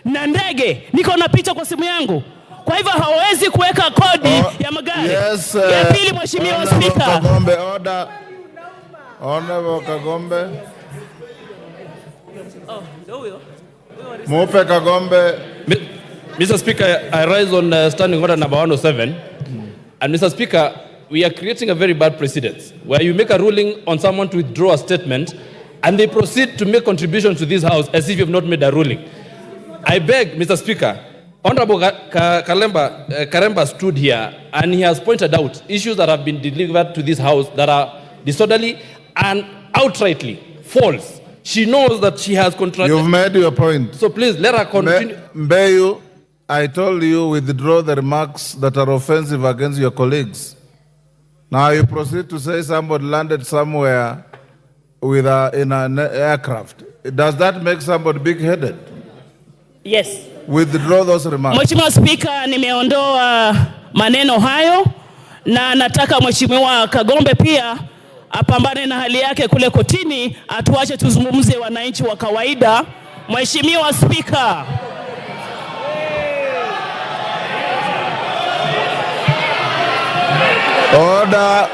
na ndege. Niko na picha kwa simu yangu. Kwa hivyo hawezi kuweka kodi ya magari. Yes, ya pili Mheshimiwa Spika. Kagombe, order. Honorable Kagombe. Mupe Kagombe. Mr. Speaker, I rise on standing order number 107. And Mr. Speaker, we are creating a very bad precedent where you make a ruling on someone to withdraw a statement and they proceed to make contributions to this House as if you have not made a ruling. I beg, Mr. Speaker, Honorable Karemba stood here and he has pointed out issues that have been delivered to this House that are disorderly and outrightly false. She knows that she has contradicted. You've made your point. So please let her continue. Mbeyu, I told you withdraw the remarks that are offensive against your colleagues. Now you proceed to say somebody landed somewhere with in an aircraft. Does that make somebody big-headed? Yes. Withdraw those remarks. Mheshimiwa Spika, nimeondoa maneno hayo na nataka Mheshimiwa Kagombe pia apambane na hali yake kule kotini, atuache tuzungumze wananchi wa kawaida. Mheshimiwa Spika. Order.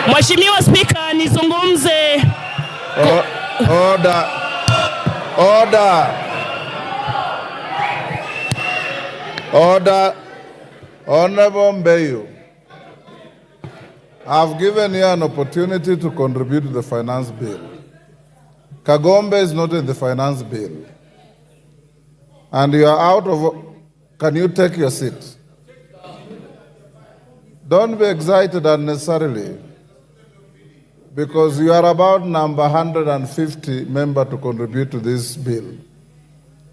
Mheshimiwa Spika, nizungumze. Order. Order. Order. Honorable Mbeyu, I've given you an opportunity to contribute to the finance bill. Kagombe is not in the finance bill. And you are out of... Can you take your seat? Don't be excited unnecessarily, because you are about number 150 member to contribute to this bill.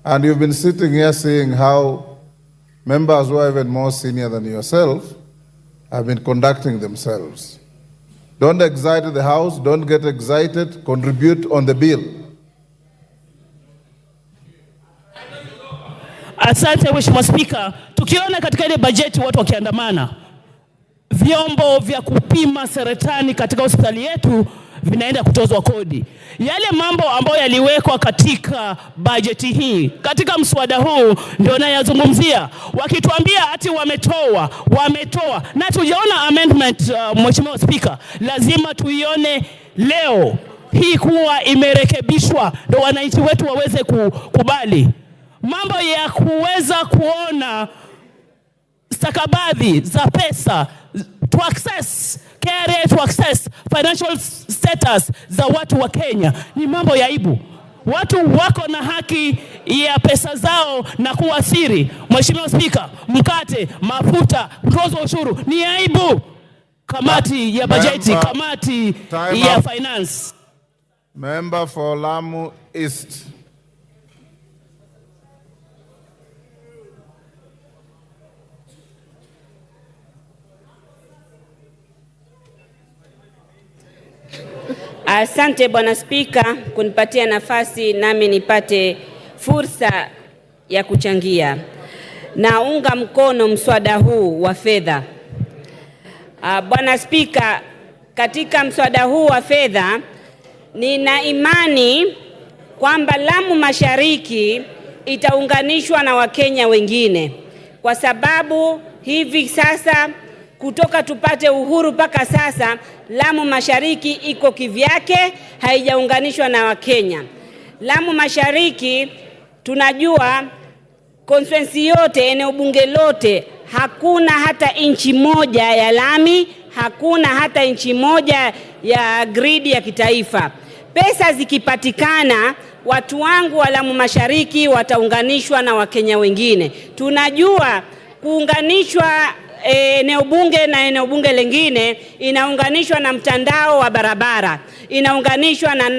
And you've been sitting here seeing how members who are even more senior than yourself have been conducting themselves. Don't excite the House, don't get excited, contribute on the bill. Asante Mheshimiwa Spika, tukiona katika ile bajeti watu wakiandamana, vyombo vya kupima saratani katika hospitali yetu vinaenda kutozwa kodi. Yale mambo ambayo yaliwekwa katika bajeti hii, katika mswada huu ndio nayazungumzia. Wakituambia ati wametoa. Na tujaona amendment Mheshimiwa Spika. Lazima tuione leo hii kuwa imerekebishwa ndio wananchi wetu waweze kukubali. Mambo ya kuweza kuona stakabadhi za pesa to access KRA, to access financial status za watu wa Kenya ni mambo ya aibu. Watu wako na haki ya pesa zao na kuwa siri. Mheshimiwa Spika, mkate, mafuta, mtozo ushuru ni aibu. Kamati ya bajeti, kamati ya finance. Member for Lamu East. Asante Bwana Spika kunipatia nafasi nami nipate fursa ya kuchangia. naunga mkono mswada huu wa fedha. Bwana Spika, katika mswada huu wa fedha nina imani kwamba Lamu Mashariki itaunganishwa na Wakenya wengine, kwa sababu hivi sasa kutoka tupate uhuru mpaka sasa Lamu Mashariki iko kivyake, haijaunganishwa na Wakenya. Lamu Mashariki tunajua constituency yote, eneo bunge lote, hakuna hata inchi moja ya lami, hakuna hata inchi moja ya grid ya kitaifa. Pesa zikipatikana, watu wangu wa Lamu Mashariki wataunganishwa na Wakenya wengine. Tunajua kuunganishwa eneo bunge na eneo bunge lingine inaunganishwa na mtandao wa barabara, inaunganishwa na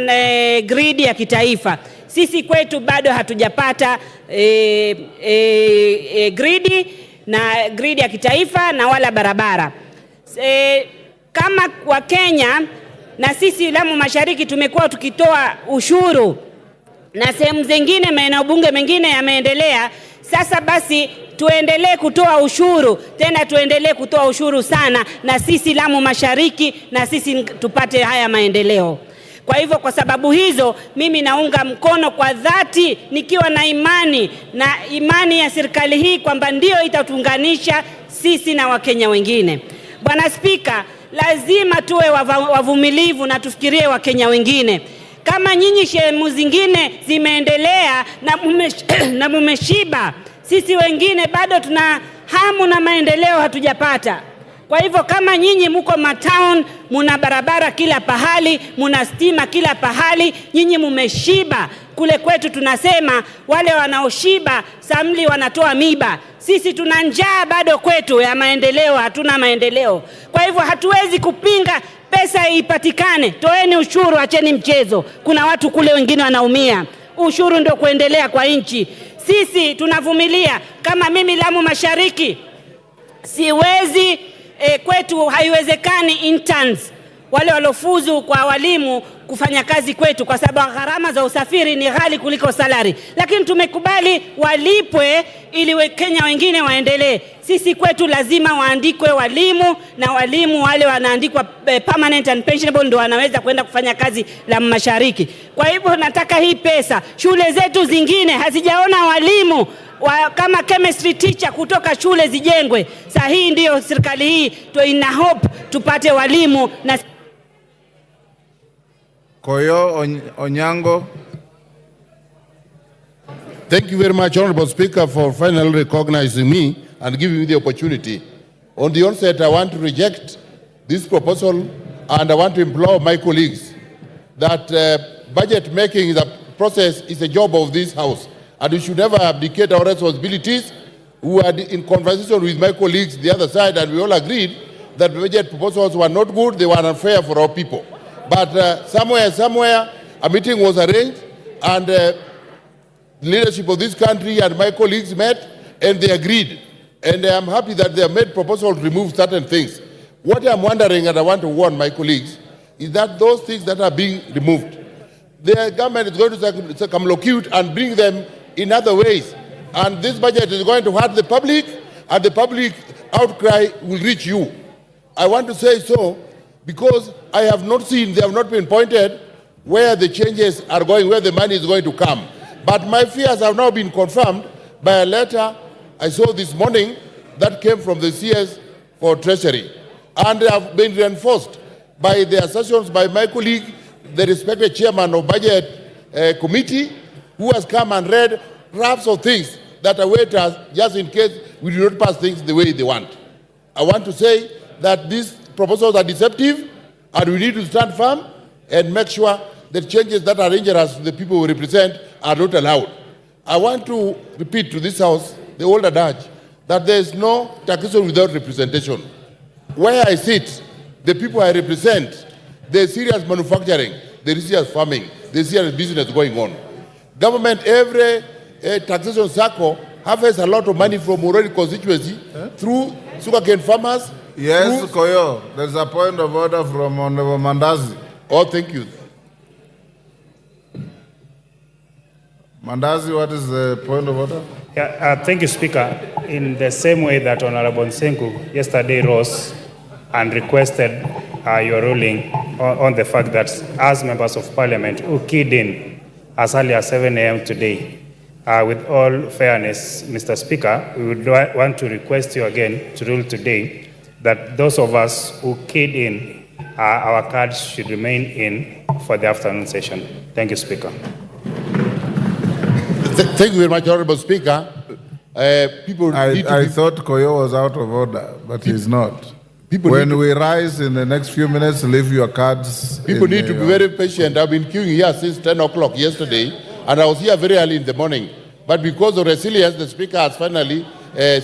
grid ya kitaifa. Sisi kwetu bado hatujapata grid ya kitaifa na wala barabara. Kama Wakenya na sisi Lamu Mashariki tumekuwa tukitoa ushuru na sehemu zingine maeneo bunge mengine yameendelea. Sasa basi tuendelee kutoa ushuru, tena tuendelee kutoa ushuru sana, na sisi Lamu Mashariki na sisi tupate haya maendeleo. Kwa hivyo kwa sababu hizo mimi naunga mkono kwa dhati, nikiwa na imani ya serikali hii kwamba ndio itatuunganisha sisi na Wakenya wengine. Bwana Spika, lazima tuwe wavumilivu na tufikirie Wakenya wengine. Kama nyinyi sehemu zingine zimeendelea na mumeshiba, sisi wengine bado tuna hamu na maendeleo hatujapata. Kwa hivyo kama nyinyi mko matown, muna barabara kila pahali, muna stima kila pahali, nyinyi mumeshiba. Kule kwetu tunasema wale wanaoshiba samli wanatoa miba. Sisi tuna njaa bado kwetu ya maendeleo, hatuna maendeleo. Kwa hivyo hatuwezi kupinga pesa ipatikane. Toeni ushuru, acheni mchezo. Kuna watu kule wengine wanaumia. Ushuru ndio kuendelea kwa nchi. Sisi tunavumilia. Kama mimi Lamu Mashariki siwezi kwetu haiwezekani interns wale walofuzu kwa walimu kufanya kazi kwetu, kwa sababu gharama za usafiri ni ghali kuliko salary. Lakini tumekubali walipwe ili Wakenya wengine waendelee. Sisi kwetu lazima waandikwe walimu, na walimu wale wanaandikwa permanent and pensionable ndio wanaweza kwenda kufanya kazi Lamu Mashariki. Kwa hivyo nataka hii pesa, shule zetu zingine hazijaona walimu kama chemistry teacher kutoka shule zijengwe. Sasa hii ndio serikali hii ina hope tupate walimu na Koyo Onyango. Thank you very much, Honorable Speaker, for finally recognizing me and giving me the opportunity. On the onset, I want to reject this proposal, and I want to implore my colleagues that budget making process is a job of this House, and we should never abdicate our responsibilities. We were in conversation with my colleagues the other side, and we all agreed that the budget proposals were not good, they were unfair for our people. But somewhere, a meeting was arranged, and the leadership of this country and my colleagues met, and they agreed. And I'm happy that they have made proposals to remove certain things. What I'm wondering, and I want to warn my colleagues, is that those things that are being removed, the government is going to circumlocute and bring them in other ways. And this budget is going to hurt the public, and the public outcry will reach you. I want to say so because I have not seen, they have not been pointed where the changes are going, where the money is going to come. But my fears have now been confirmed by a letter I saw this morning that came from the CS for Treasury, and have been reinforced by the assertions by my colleague, the respected chairman of Budget Committee, who has come and read drafts of things that await us just in case we do not pass things the way they want. I want to say that these proposals are deceptive, and we need to stand firm and make sure that changes that are dangerous to the people we represent are not allowed. I want to repeat to this House the old adage that there is no taxation without representation. Where I sit, the people I represent, there is serious manufacturing, there is serious farming, there is serious business going on. Government, every taxation circle harvests a lot of money from already constituency through sugarcane farmers. Yes, Koyo, there's a point of order from Honorable Mandazi. Oh, thank you. Mandazi, what is the point of order? Yeah, thank you, Speaker. In the same way that Honorable Nsengu yesterday rose and requested your ruling on the fact that as members of parliament who keyed in as early as 7 a.m. today, with all fairness, Mr. Speaker, we would want to request you again to rule today that those of us who keyed in, our cards should remain in for the afternoon session. Thank you, Speaker. Thank you very much, Honorable Speaker. I thought Koyo was out of order, but he's not. When we rise in the next few minutes, leave your cards. People need to be very patient. I've been queuing here since 10 o'clock yesterday, and I was here very early in the morning. But because of resilience, the Speaker has finally seen